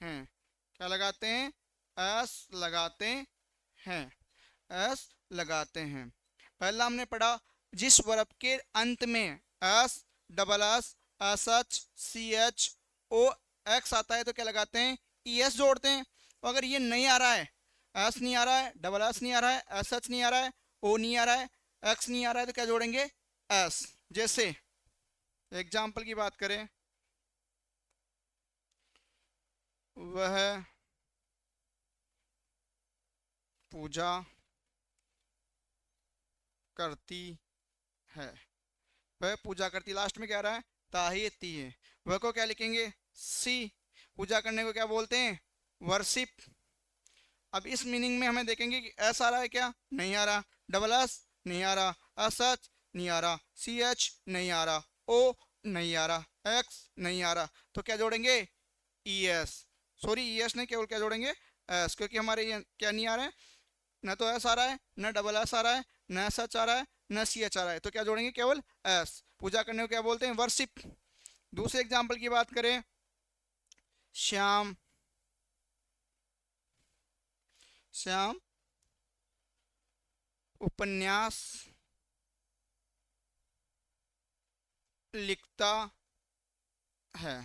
हैं। क्या लगाते हैं, एस लगाते हैं, एस लगाते हैं। पहला हमने पढ़ा, जिस वर्ब के अंत में S, double S, S H, C H, O X आता है तो क्या लगाते हैं, ई एस जोड़ते हैं। तो अगर ये नहीं आ रहा है, एस नहीं आ रहा है, डबल एस नहीं आ रहा है, एस एच नहीं आ रहा है, ओ नहीं आ रहा है, एक्स नहीं आ रहा है तो क्या जोड़ेंगे, एस। जैसे एग्जाम्पल की बात करें, वह पूजा करती है। वह पूजा करती, लास्ट में क्या आ रहा है, ताही ती है। वह को क्या लिखेंगे, सी। पूजा करने को क्या बोलते हैं, वर्शिप। अब इस मीनिंग में हमें देखेंगे कि एस आ रहा है क्या, नहीं आ रहा, डबल एस नहीं आ रहा, एस एच नहीं आ रहा, सी एच नहीं आ रहा, ओ नहीं आ रहा, एक्स नहीं आ रहा, तो क्या जोड़ेंगे, E S. Sorry E S नहीं, केवल क्या जोड़ेंगे, एस, क्योंकि हमारे ये क्या नहीं आ रहे हैं, न तो एस आ रहा है, न डबल एस आ रहा है, न एस एच आ रहा है, न सी एच आ रहा है, तो क्या जोड़ेंगे, केवल एस। पूजा करने को क्या बोलते हैं, वर्शिप। दूसरे एग्जाम्पल की बात करें, श्याम, श्याम उपन्यास लिखता है।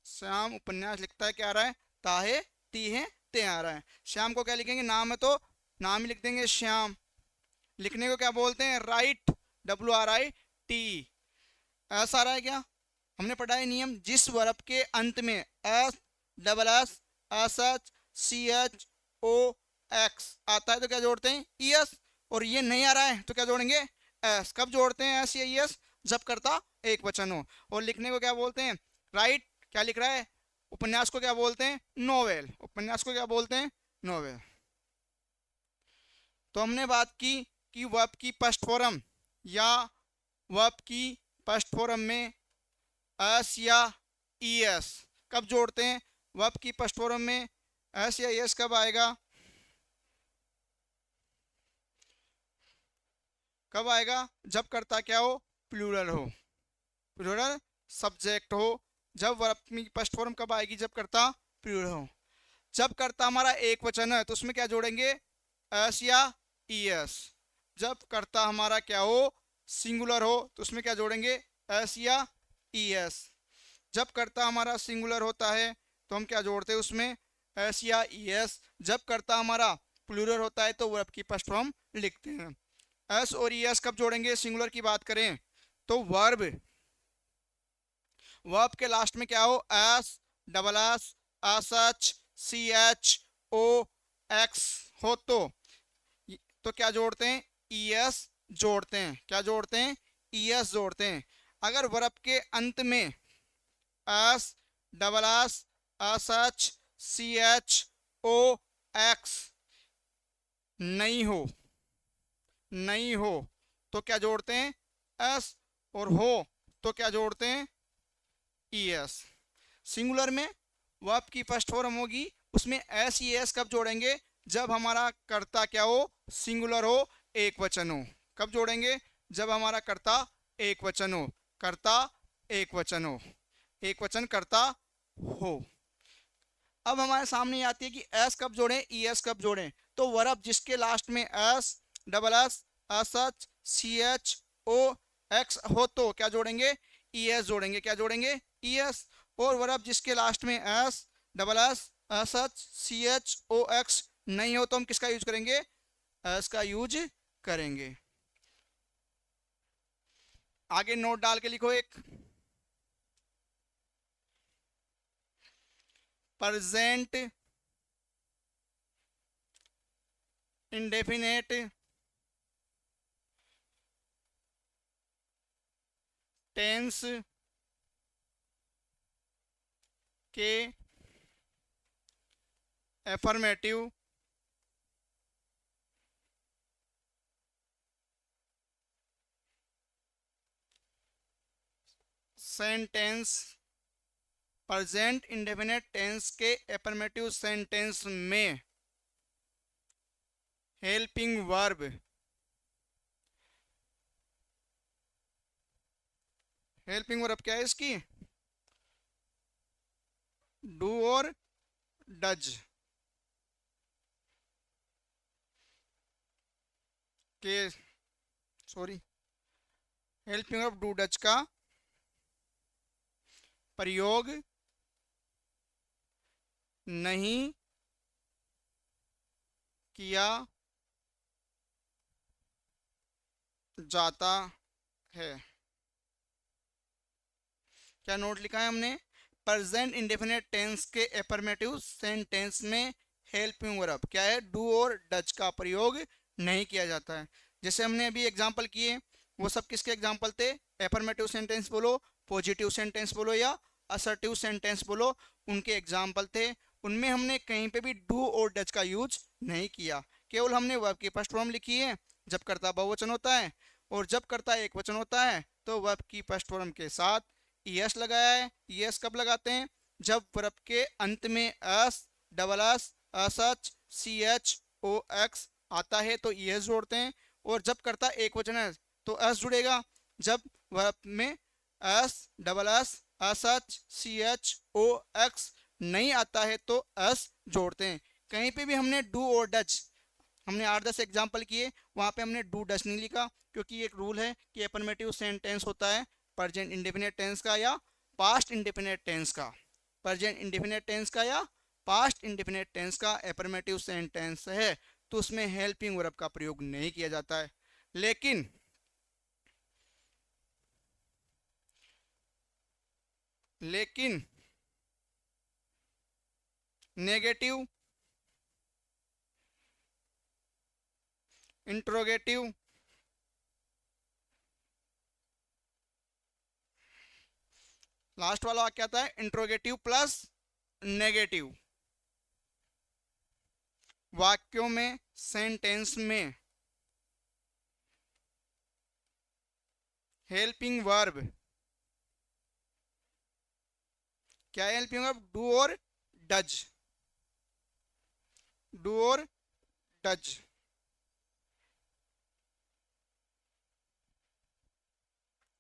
श्याम उपन्यास लिखता है, क्या आ रहा है, ताहे ती है ते आ रहा है। श्याम को क्या लिखेंगे, नाम है तो नाम ही लिख देंगे श्याम। लिखने को क्या बोलते हैं, right, W R I T. S आ रहा है क्या, हमने पढ़ा है नियम, जिस वर्ब के अंत में S, double S, S H, C H, O X आता है तो क्या जोड़ते हैं, ई एस। और ये नहीं आ रहा है तो क्या जोड़ेंगे, एस। कब जोड़ते हैं एस या ई एस, जब करता एक वचन हो। और लिखने को क्या बोलते हैं, राइट, क्या लिख रहा है, उपन्यास को क्या बोलते हैं, नोवेल। उपन्यास को क्या बोलते हैं, नोवेल। तो हमने बात की कि वर्ब की फर्स्ट फॉर्म या वर्ब की फर्स्ट फॉर्म में एस या ई एस कब जोड़ते हैं? वर्ब की फर्स्ट फॉर्म में एस या ई एस कब आएगा? कब आएगा? जब कर्ता क्या हो? प्लूरल हो, प्लूरल सब्जेक्ट हो। जब वर्ब की फर्स्ट फॉर्म कब आएगी? जब कर्ता प्लूरल हो। जब कर्ता हमारा एक वचन है तो उसमें क्या जोड़ेंगे? एस या ई एस। जब कर्ता हमारा क्या हो? सिंगुलर हो तो उसमें क्या जोड़ेंगे? एस या ई एस। जब कर्ता हमारा सिंगुलर होता है तो हम क्या जोड़ते हैं उसमें? एस या ई एस। जब कर्ता हमारा प्लूरल होता है तो वर्ब की फर्स्ट फॉर्म लिखते हैं। एस और ई एस कब जोड़ेंगे? सिंगुलर की बात करें तो वर्ब वर्ब के लास्ट में क्या हो? S, double S, S H, C H O X हो तो क्या जोड़ते हैं? ई एस जोड़ते हैं। क्या जोड़ते हैं? ई एस जोड़ते हैं। अगर वर्ब के अंत में S, double S, S H, C H O X नहीं हो तो क्या जोड़ते हैं? एस। और हो तो क्या जोड़ते हैं? E S. सिंगुलर में वर्ब की फर्स्ट फॉर्म होगी उसमें एस ई एस कब जोड़ेंगे? जब हमारा कर्ता क्या हो? सिंगुलर हो, एक वचन हो। कब जोड़ेंगे? जब हमारा कर्ता एक वचन हो। कर्ता एक वचन हो, एक वचन कर्ता हो। अब हमारे सामने आती है कि एस कब जोड़ें, ई एस कब जोड़ें। तो वर्ब जिसके लास्ट में S, double S, S H, C H O X हो तो क्या जोड़ेंगे? ई एस जोड़ेंगे। क्या जोड़ेंगे? E S. और वर्ब जिसके लास्ट में S, double S, S H, C H O X नहीं हो तो हम किसका यूज करेंगे? एस का यूज करेंगे। आगे नोट डाल के लिखो एक। प्रेजेंट इंडेफिनेट टेंस के affirmative sentence present indefinite tense के एफर्मेटिव सेंटेंस में हेल्पिंग वर्ब क्या है इसकी? डू और डज के sorry helping verb do does का प्रयोग नहीं किया जाता है। क्या नोट लिखा है हमने? प्रेजेंट इंडेफिनेट टेंस के एफर्मेटिव सेंटेंस में हेल्पिंग वर्ब क्या है? डू और डज का प्रयोग नहीं किया जाता है। जैसे हमने अभी एग्जांपल किए वो सब किसके एग्जांपल थे? एफर्मेटिव सेंटेंस बोलो, पॉजिटिव सेंटेंस बोलो या असर्टिव सेंटेंस बोलो, उनके एग्जाम्पल थे। उनमें हमने कहीं पे भी डू और डज का यूज नहीं किया। केवल हमने वर्ब की फर्स्ट फॉर्म लिखी है जब कर्ता बहुवचन होता है, और जब कर्ता एक वचन होता है तो वर्ब की फर्स्ट फॉर्म के साथ एस लगाया है। एस कब लगाते हैं? जब वर्ब के अंत में S, double S, S H, C H O X आता है तो एस जोड़ते हैं। और जब कर्ता एक वचन है तो एस जुड़ेगा। जब वर्ब में S, double S, S H, C H O X नहीं आता है तो एस जोड़ते हैं। कहीं पे भी हमने डू और डच हमने 8-10 एग्जाम्पल किए, वहां पे हमने डू डच नहीं लिखा क्योंकि एक रूल है कि एफर्मेटिव सेंटेंस होता है प्रेजेंट इंडेफिनिट टेंस का या पास्ट इंडेफिनिट टेंस का। प्रेजेंट इंडेफिनिट टेंस का या पास्ट इंडेफिनिट टेंस का एफर्मेटिव सेंटेंस है तो उसमें हेल्पिंग वर्ब का प्रयोग नहीं किया जाता है। लेकिन लेकिन नेगेटिव, इंट्रोगेटिव, लास्ट वाला वाक्य आता है इंट्रोगेटिव प्लस नेगेटिव वाक्यों में, सेंटेंस में हेल्पिंग वर्ब क्या है हेल्पिंग वर्ब? डू और डज, डू और डज।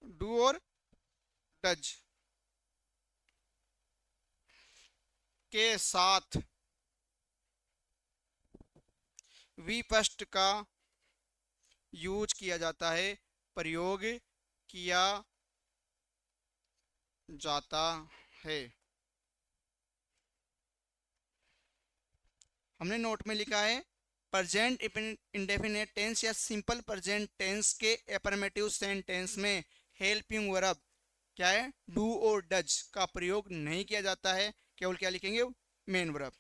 डू और डज के साथ विपस्ट का यूज किया जाता है, प्रयोग किया जाता है। हमने नोट में लिखा है प्रेजेंट इंडेफिनिट टेंस या सिंपल प्रेजेंट टेंस के एफर्मेटिव सेंटेंस में हेल्पिंग वर्ब क्या है? डू और डज का प्रयोग नहीं किया जाता है, केवल क्या लिखेंगे? Main verb.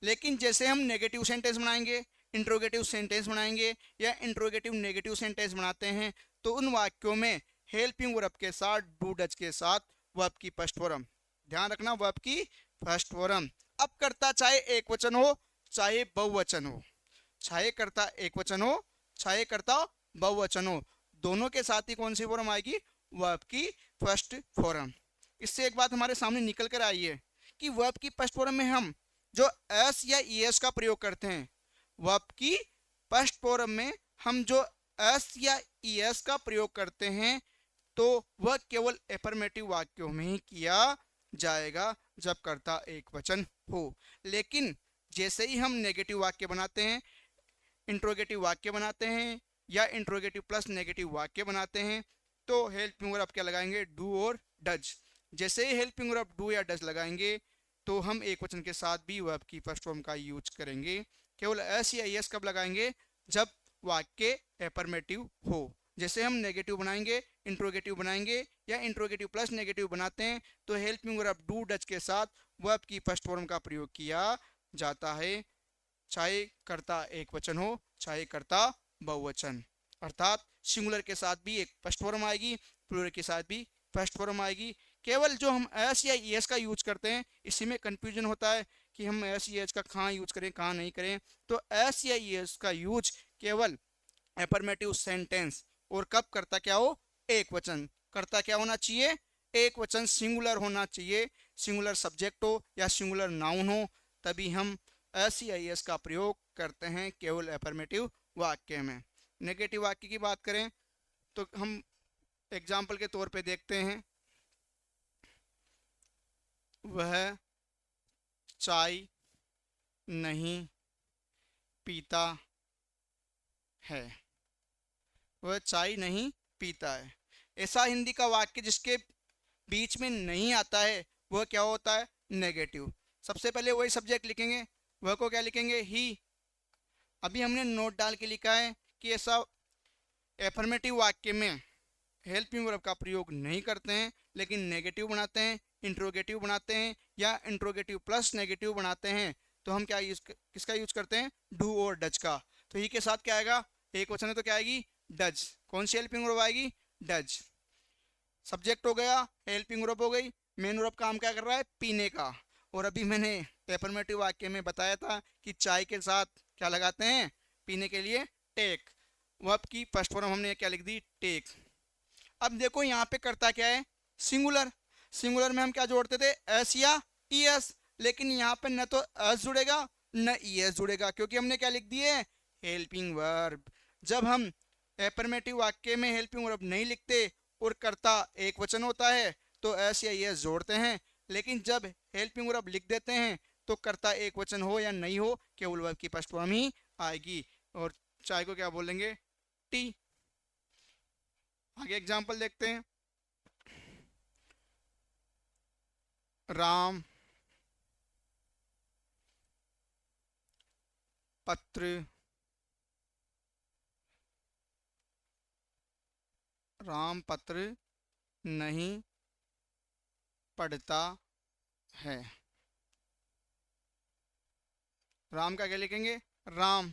लेकिन जैसे हम नेगेटिव सेंटेंस बनाएंगे, इंट्रोगेटिव सेंटेंस बनाएंगे या इंट्रोगेटिव नेगेटिव सेंटेंस बनाते हैं, तो उन वाक्यों में हेल्पिंग वर्ब के साथ डू डज के साथ वर्ब की फर्स्ट फॉर्म, ध्यान रखना, वर्ब की फर्स्ट फॉर्म। अब करता चाहे एक वचन हो चाहे बहुवचन हो, चाहे करता एक वचन हो चाहे करता बहुवचन हो, दोनों के साथ ही कौन सी फॉर्म आएगी? वर्ब की फर्स्ट फॉर्म। इससे एक बात हमारे सामने निकल कर आई है कि वर्ब की फर्स्ट फॉर्म में हम जो एस या ईएस का प्रयोग करते हैं, वर्ब की फर्स्ट फॉर्म में हम जो एस या ईएस का प्रयोग करते हैं, तो वह केवल एफर्मेटिव वाक्यों में ही किया जाएगा जब कर्ता एक वचन हो। लेकिन जैसे ही हम नेगेटिव वाक्य बनाते हैं, इंट्रोगेटिव वाक्य बनाते हैं या इंट्रोगेटिव प्लस नेगेटिव वाक्य बनाते हैं, तो हेल्पिंग वर्ब क्या लगाएंगे? डू और डज। जैसे ही हेल्पिंग वर्ब डू या डज लगाएंगे, तो हम एक वचन के साथ भी वर्ब की फर्स्ट फॉर्म का यूज करेंगे। केवल एस या एस कब लगाएंगे? जब वाक्य एफर्मेटिव हो। जैसे हम नेगेटिव बनाएंगे, इंट्रोगेटिव बनाएंगे या इंट्रोगेटिव प्लस नेगेटिव बनाते हैं, तो हेल्पिंग वर्ब डू डज के साथ वर्ब की फर्स्ट फॉर्म का प्रयोग किया जाता है, चाहे कर्ता एक वचन हो चाहे कर्ता बहुवचन। अर्थात सिंगुलर के साथ भी एक फर्स्ट फॉर्म आएगी, प्लूरल के साथ भी फर्स्ट फॉर्म आएगी। केवल जो हम एस या एस का यूज करते हैं, इसी में कंफ्यूजन होता है कि हम एस या एस का कहाँ यूज करें कहाँ नहीं करें। तो एस या एस का यूज केवल एफर्मेटिव सेंटेंस और कब करता क्या हो? एक वचन। करता क्या होना चाहिए? एक वचन, सिंगुलर होना चाहिए, सिंगुलर सब्जेक्ट हो या सिंगुलर नाउन हो, तभी हम एस या एस का प्रयोग करते हैं केवल एफर्मेटिव वाक्य में। नेगेटिव वाक्य की बात करें तो हम एग्जाम्पल के तौर पे देखते हैं, वह चाय नहीं पीता है, वह चाय नहीं पीता है। ऐसा हिंदी का वाक्य जिसके बीच में नहीं आता है, वह क्या होता है? नेगेटिव। सबसे पहले वही सब्जेक्ट लिखेंगे, वह को क्या लिखेंगे? ही। अभी हमने नोट डाल के लिखा है कि ऐसा एफर्मेटिव वाक्य में हेल्पिंग वर्ब का प्रयोग नहीं करते हैं, लेकिन नेगेटिव बनाते हैं, इंट्रोगेटिव बनाते हैं या इंट्रोगेटिव प्लस नेगेटिव बनाते हैं, तो हम क्या यूज किसका यूज करते हैं? डू और डज का। तो ही के साथ क्या आएगा? एक वचन है तो क्या आएगी? डज। कौन सी हेल्पिंग वर्ब आएगी? डज। सब्जेक्ट हो गया, हेल्पिंग वर्ब हो गई, मेन वर्ब काम क्या कर रहा है? पीने का। और अभी मैंने एफर्मेटिव वाक्य में बताया था कि चाय के साथ क्या लगाते हैं पीने के लिए? टेक। वर्ब की फर्स्ट फॉर्म हमने क्या लिख दी? टेक। अब देखो यहाँ पे करता क्या है? सिंगुलर। सिंगुलर में हम क्या जोड़ते थे? एस या ईएस। लेकिन यहाँ पे न तो एस जुड़ेगा न ईएस जुड़ेगा, क्योंकि हमने क्या लिख दिए? Helping verb. जब हम एफर्मेटिव वाक्य में हेल्पिंग वर्ब नहीं लिखते और कर्ता एक वचन होता है, तो एस या ईएस जोड़ते हैं। लेकिन जब हेल्पिंग वर्ब लिख देते हैं, तो कर्ता एक वचन हो या नहीं हो, केवल वर्ब की फर्स्ट फॉर्म ही आएगी। और चाय को क्या बोलेंगे? टी। आगे एग्जाम्पल देखते हैं। राम पत्र राम पत्र नहीं पढ़ता है। राम का क्या लिखेंगे? राम।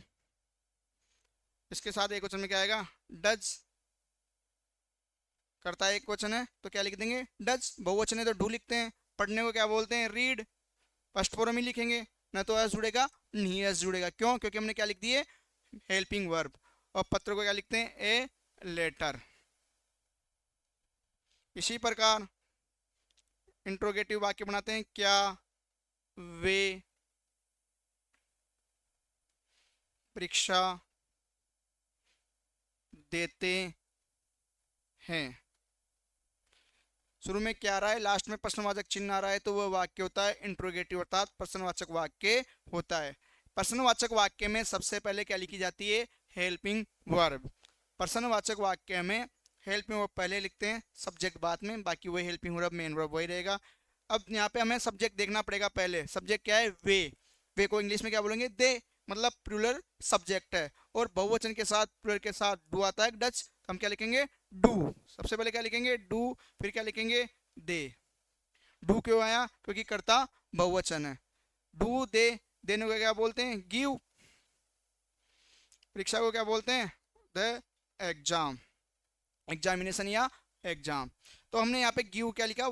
इसके साथ एक वचन में क्या आएगा? डज। करता एक वचन है तो क्या लिख देंगे? डज। बहुवचन है तो डू लिखते हैं। पढ़ने को क्या बोलते हैं? रीड। फर्स्ट फॉर्म ही लिखेंगे, न तो एस जुड़ेगा नहीं एस जुड़ेगा। क्यों? क्योंकि हमने क्या लिख दिए? Helping verb. और पत्र को क्या लिखते हैं? A letter. इसी प्रकार इंट्रोगेटिव वाक्य बनाते हैं, क्या वे परीक्षा देते हैं। शुरू में क्या आ रहा है, लास्ट में प्रश्नवाचक चिन्ह आ रहा है, तो वह वाक्य होता है इंट्रोगेटिव अर्थात प्रश्नवाचक वाक्य होता है। प्रश्नवाचक वाक्य में सबसे पहले क्या लिखी जाती है, हेल्पिंग वर्ब। प्रश्नवाचक वाक्य में हेल्पिंग वर्ब पहले लिखते हैं, सब्जेक्ट बाद में, बाकी वही हेल्पिंग वर्ब मेन वर्ब वही रहेगा। अब यहाँ पे हमें सब्जेक्ट देखना पड़ेगा पहले। सब्जेक्ट क्या है, वे को इंग्लिश में क्या बोलेंगे, दे, मतलब प्लूरल सब्जेक्ट है। और बहुवचन के साथ प्लूरल के साथ डू आता है डच, तो हम क्या लिखेंगे, डू। सबसे पहले क्या लिखेंगे, डू, फिर क्या लिखेंगे, दे। डू क्यों आया, क्योंकि कर्ता बहुवचन है। डू दे, देने को क्या बोलते हैं, गिव। परीक्षा को क्या बोलते हैं, द एग्जाम, एग्जामिनेशन या एग्जाम। तो हमने यहाँ पे गिव क्या लिखा,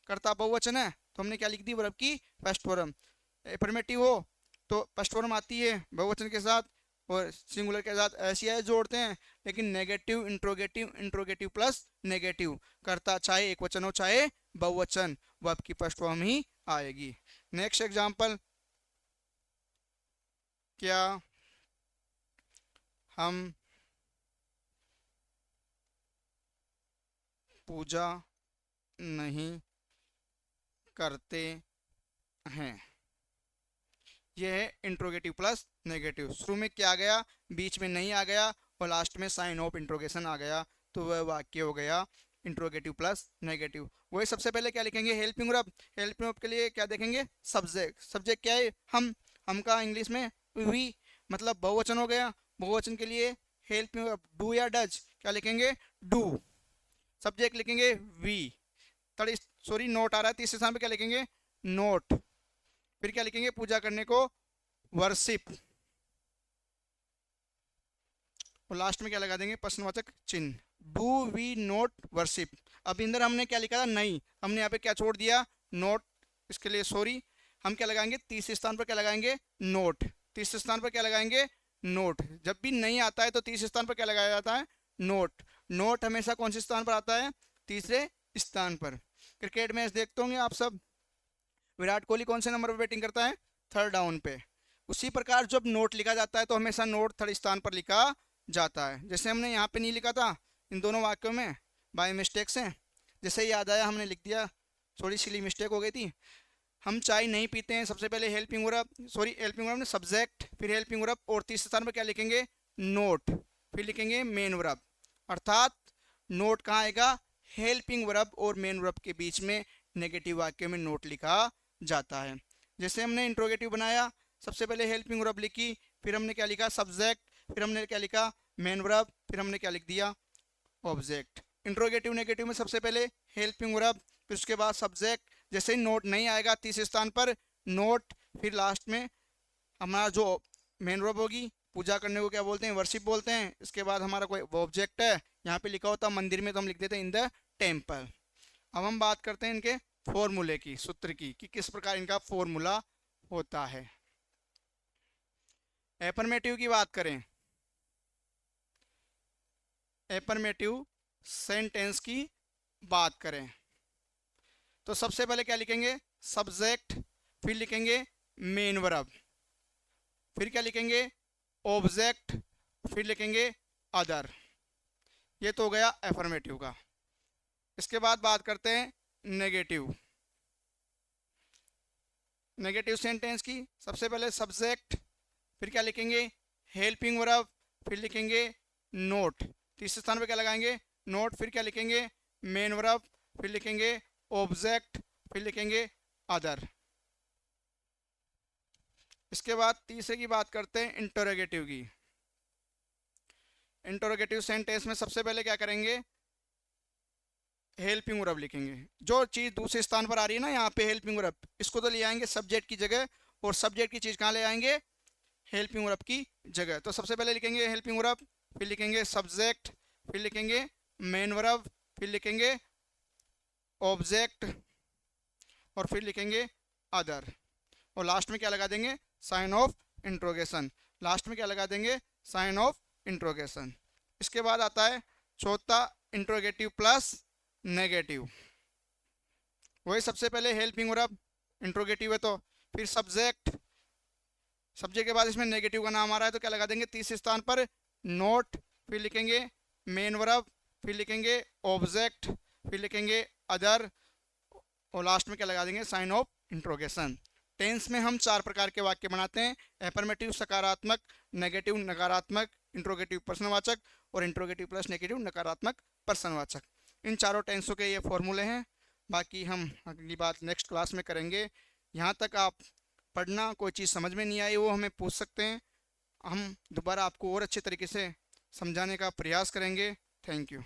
कर्ता बहुवचन है, तो हमने क्या लिख दी, वर्ब की फर्स्ट फॉर्म। एफर्मेटिव हो तो फर्स्ट फॉर्म आती है बहुवचन के साथ, और सिंगुलर के साथ ऐसी है जोड़ते हैं। लेकिन negative interrogative, interrogative plus negative, कर्ता चाहे एक वचन हो चाहे बहुवचन, वर्ब की फर्स्ट फॉर्म ही आएगी। नेक्स्ट एग्जांपल, क्या हम पूजा नहीं करते हैं। यह है इंट्रोगेटिव प्लस नेगेटिव। शुरू में क्या आ गया, बीच में नहीं आ गया, और लास्ट में साइन ऑफ इंट्रोगेशन आ गया, तो वह वाक्य हो गया इंट्रोगेटिव प्लस नेगेटिव। वही सबसे पहले क्या लिखेंगे, हेल्पिंग वर्ब। हेल्पिंग वर्ब के लिए क्या देखेंगे, सब्जेक्ट। सब्जेक्ट क्या है, हम का इंग्लिश में वी, मतलब बहुवचन हो गया। बहुवचन के लिए हेल्पिंग वर्ब डू या डज, क्या लिखेंगे, डू। सब्जेक्ट लिखेंगे वी, थर्ड सॉरी नोट आ रहा है, तीसरे स्थान पे क्या लिखेंगे, नोट। फिर क्या लिखेंगे, पूजा करने को वर्शिप, और लास्ट में क्या लगा देंगे, प्रश्नवाचक चिन्ह, डू वी नोट वर्शिप। अब इंदर हमने क्या लिखा था, नहीं, हमने यहाँ पे क्या छोड़ दिया, नोट। इसके लिए सॉरी, हम क्या लगाएंगे, तीसरे स्थान पर क्या लगाएंगे, नोट। तीसरे स्थान पर क्या लगाएंगे, नोट। जब भी नहीं आता है तो तीसरे स्थान पर क्या लगाया जाता है, नोट। नोट हमेशा कौन से स्थान पर आता है, तीसरे स्थान पर। क्रिकेट मैच देखते होंगे आप सब, विराट कोहली कौन से नंबर पर बैटिंग करता है, थर्ड डाउन पे। उसी प्रकार जब नोट लिखा जाता है तो हमेशा नोट थर्ड स्थान पर लिखा जाता है। जैसे हमने यहाँ पे नहीं लिखा था इन दोनों वाक्यों में, बाय मिस्टेक से, जैसे याद आया हमने लिख दिया, थोड़ी सी मिस्टेक हो गई थी। हम चाय नहीं पीते हैं, सबसे पहले helping verb, sorry helping verb ने सब्जेक्ट, फिर हेल्पिंग वर्ब, और तीसरे स्थान पर क्या लिखेंगे, नोट, फिर लिखेंगे मेन वर्ब। अर्थात नोट कहाँ आएगा, हेल्पिंग वर्ब और मेन वर्ब के बीच में नेगेटिव वाक्य में नोट लिखा जाता है। जैसे हमने इंट्रोगेटिव बनाया, सबसे पहले हेल्पिंग वर्ब लिखी, फिर हमने क्या लिखा, सब्जेक्ट, फिर हमने क्या लिखा, मेन वर्ब, फिर हमने क्या लिख दिया, ऑब्जेक्ट। इंट्रोगेटिव नेगेटिव में सबसे पहले हेल्पिंग वर्ब, फिर उसके बाद सब्जेक्ट। जैसे ही नोट नहीं आएगा तीसरे स्थान पर, नोट, फिर लास्ट में हमारा जो मेन वर्ब होगी, पूजा करने को क्या बोलते हैं, वर्शिप बोलते हैं। इसके बाद हमारा कोई ऑब्जेक्ट है, यहाँ पे लिखा होता मंदिर में, तो हम लिख देते हैं इन द टेम्पल। अब हम बात करते हैं इनके फॉर्मूले की, सूत्र की, कि किस प्रकार इनका फॉर्मूला होता है। एफर्मेटिव की बात करें, एफर्मेटिव सेंटेंस की बात करें, तो सबसे पहले क्या लिखेंगे, सब्जेक्ट, फिर लिखेंगे मेन वर्ब, फिर क्या लिखेंगे, ऑब्जेक्ट, फिर लिखेंगे अदर। ये तो हो गया एफर्मेटिव का। इसके बाद बात करते हैं नेगेटिव, नेगेटिव सेंटेंस की। सबसे पहले सब्जेक्ट, फिर क्या लिखेंगे, हेल्पिंग वर्ब, फिर लिखेंगे नोट, तीसरे स्थान पर क्या लगाएंगे, नोट, फिर क्या लिखेंगे, मेन वर्ब, फिर लिखेंगे ऑब्जेक्ट, फिर लिखेंगे अदर। इसके बाद तीसरे की बात करते हैं इंटरोगेटिव की। इंटरोगेटिव सेंटेंस में सबसे पहले क्या करेंगे, हेल्पिंग वर्ब लिखेंगे। जो चीज़ दूसरे स्थान पर आ रही है ना यहाँ पे हेल्पिंग वर्ब, इसको तो ले आएंगे सब्जेक्ट की जगह, और सब्जेक्ट की चीज़ कहाँ ले आएंगे, हेल्पिंग वर्ब की जगह। तो सबसे पहले लिखेंगे हेल्पिंग वर्ब, फिर लिखेंगे सब्जेक्ट, फिर लिखेंगे मेन वर्ब, फिर लिखेंगे ऑब्जेक्ट, और फिर लिखेंगे अदर, और लास्ट में क्या लगा देंगे, साइन ऑफ इंट्रोगेशन। लास्ट में क्या लगा देंगे, साइन ऑफ इंट्रोगेशन। इसके बाद आता है चौथा, इंट्रोगेटिव प्लस नेगेटिव। वही सबसे पहले हेल्पिंग वर्ब, इंट्रोगेटिव है तो, फिर सब्जेक्ट, सब्जेक्ट के बाद इसमें नेगेटिव का नाम आ रहा है तो क्या लगा देंगे तीसरे स्थान पर नोट, फिर लिखेंगे मेन वर्ब, फिर लिखेंगे ऑब्जेक्ट, फिर लिखेंगे अदर, और लास्ट में क्या लगा देंगे साइन ऑफ इंट्रोगेशन। टेंस में हम 4 प्रकार के वाक्य बनाते हैं, एफर्मेटिव सकारात्मक, नेगेटिव नकारात्मक, इंट्रोगेटिव प्रश्नवाचक और इंट्रोगेटिव प्लस नेगेटिव नकारात्मक प्रश्नवाचक। इन चारों टेंसों के ये फॉर्मूले हैं। बाकी हम अगली बात नेक्स्ट क्लास में करेंगे। यहाँ तक आप पढ़ना, कोई चीज़ समझ में नहीं आई वो हमें पूछ सकते हैं, हम दोबारा आपको और अच्छे तरीके से समझाने का प्रयास करेंगे। Thank you.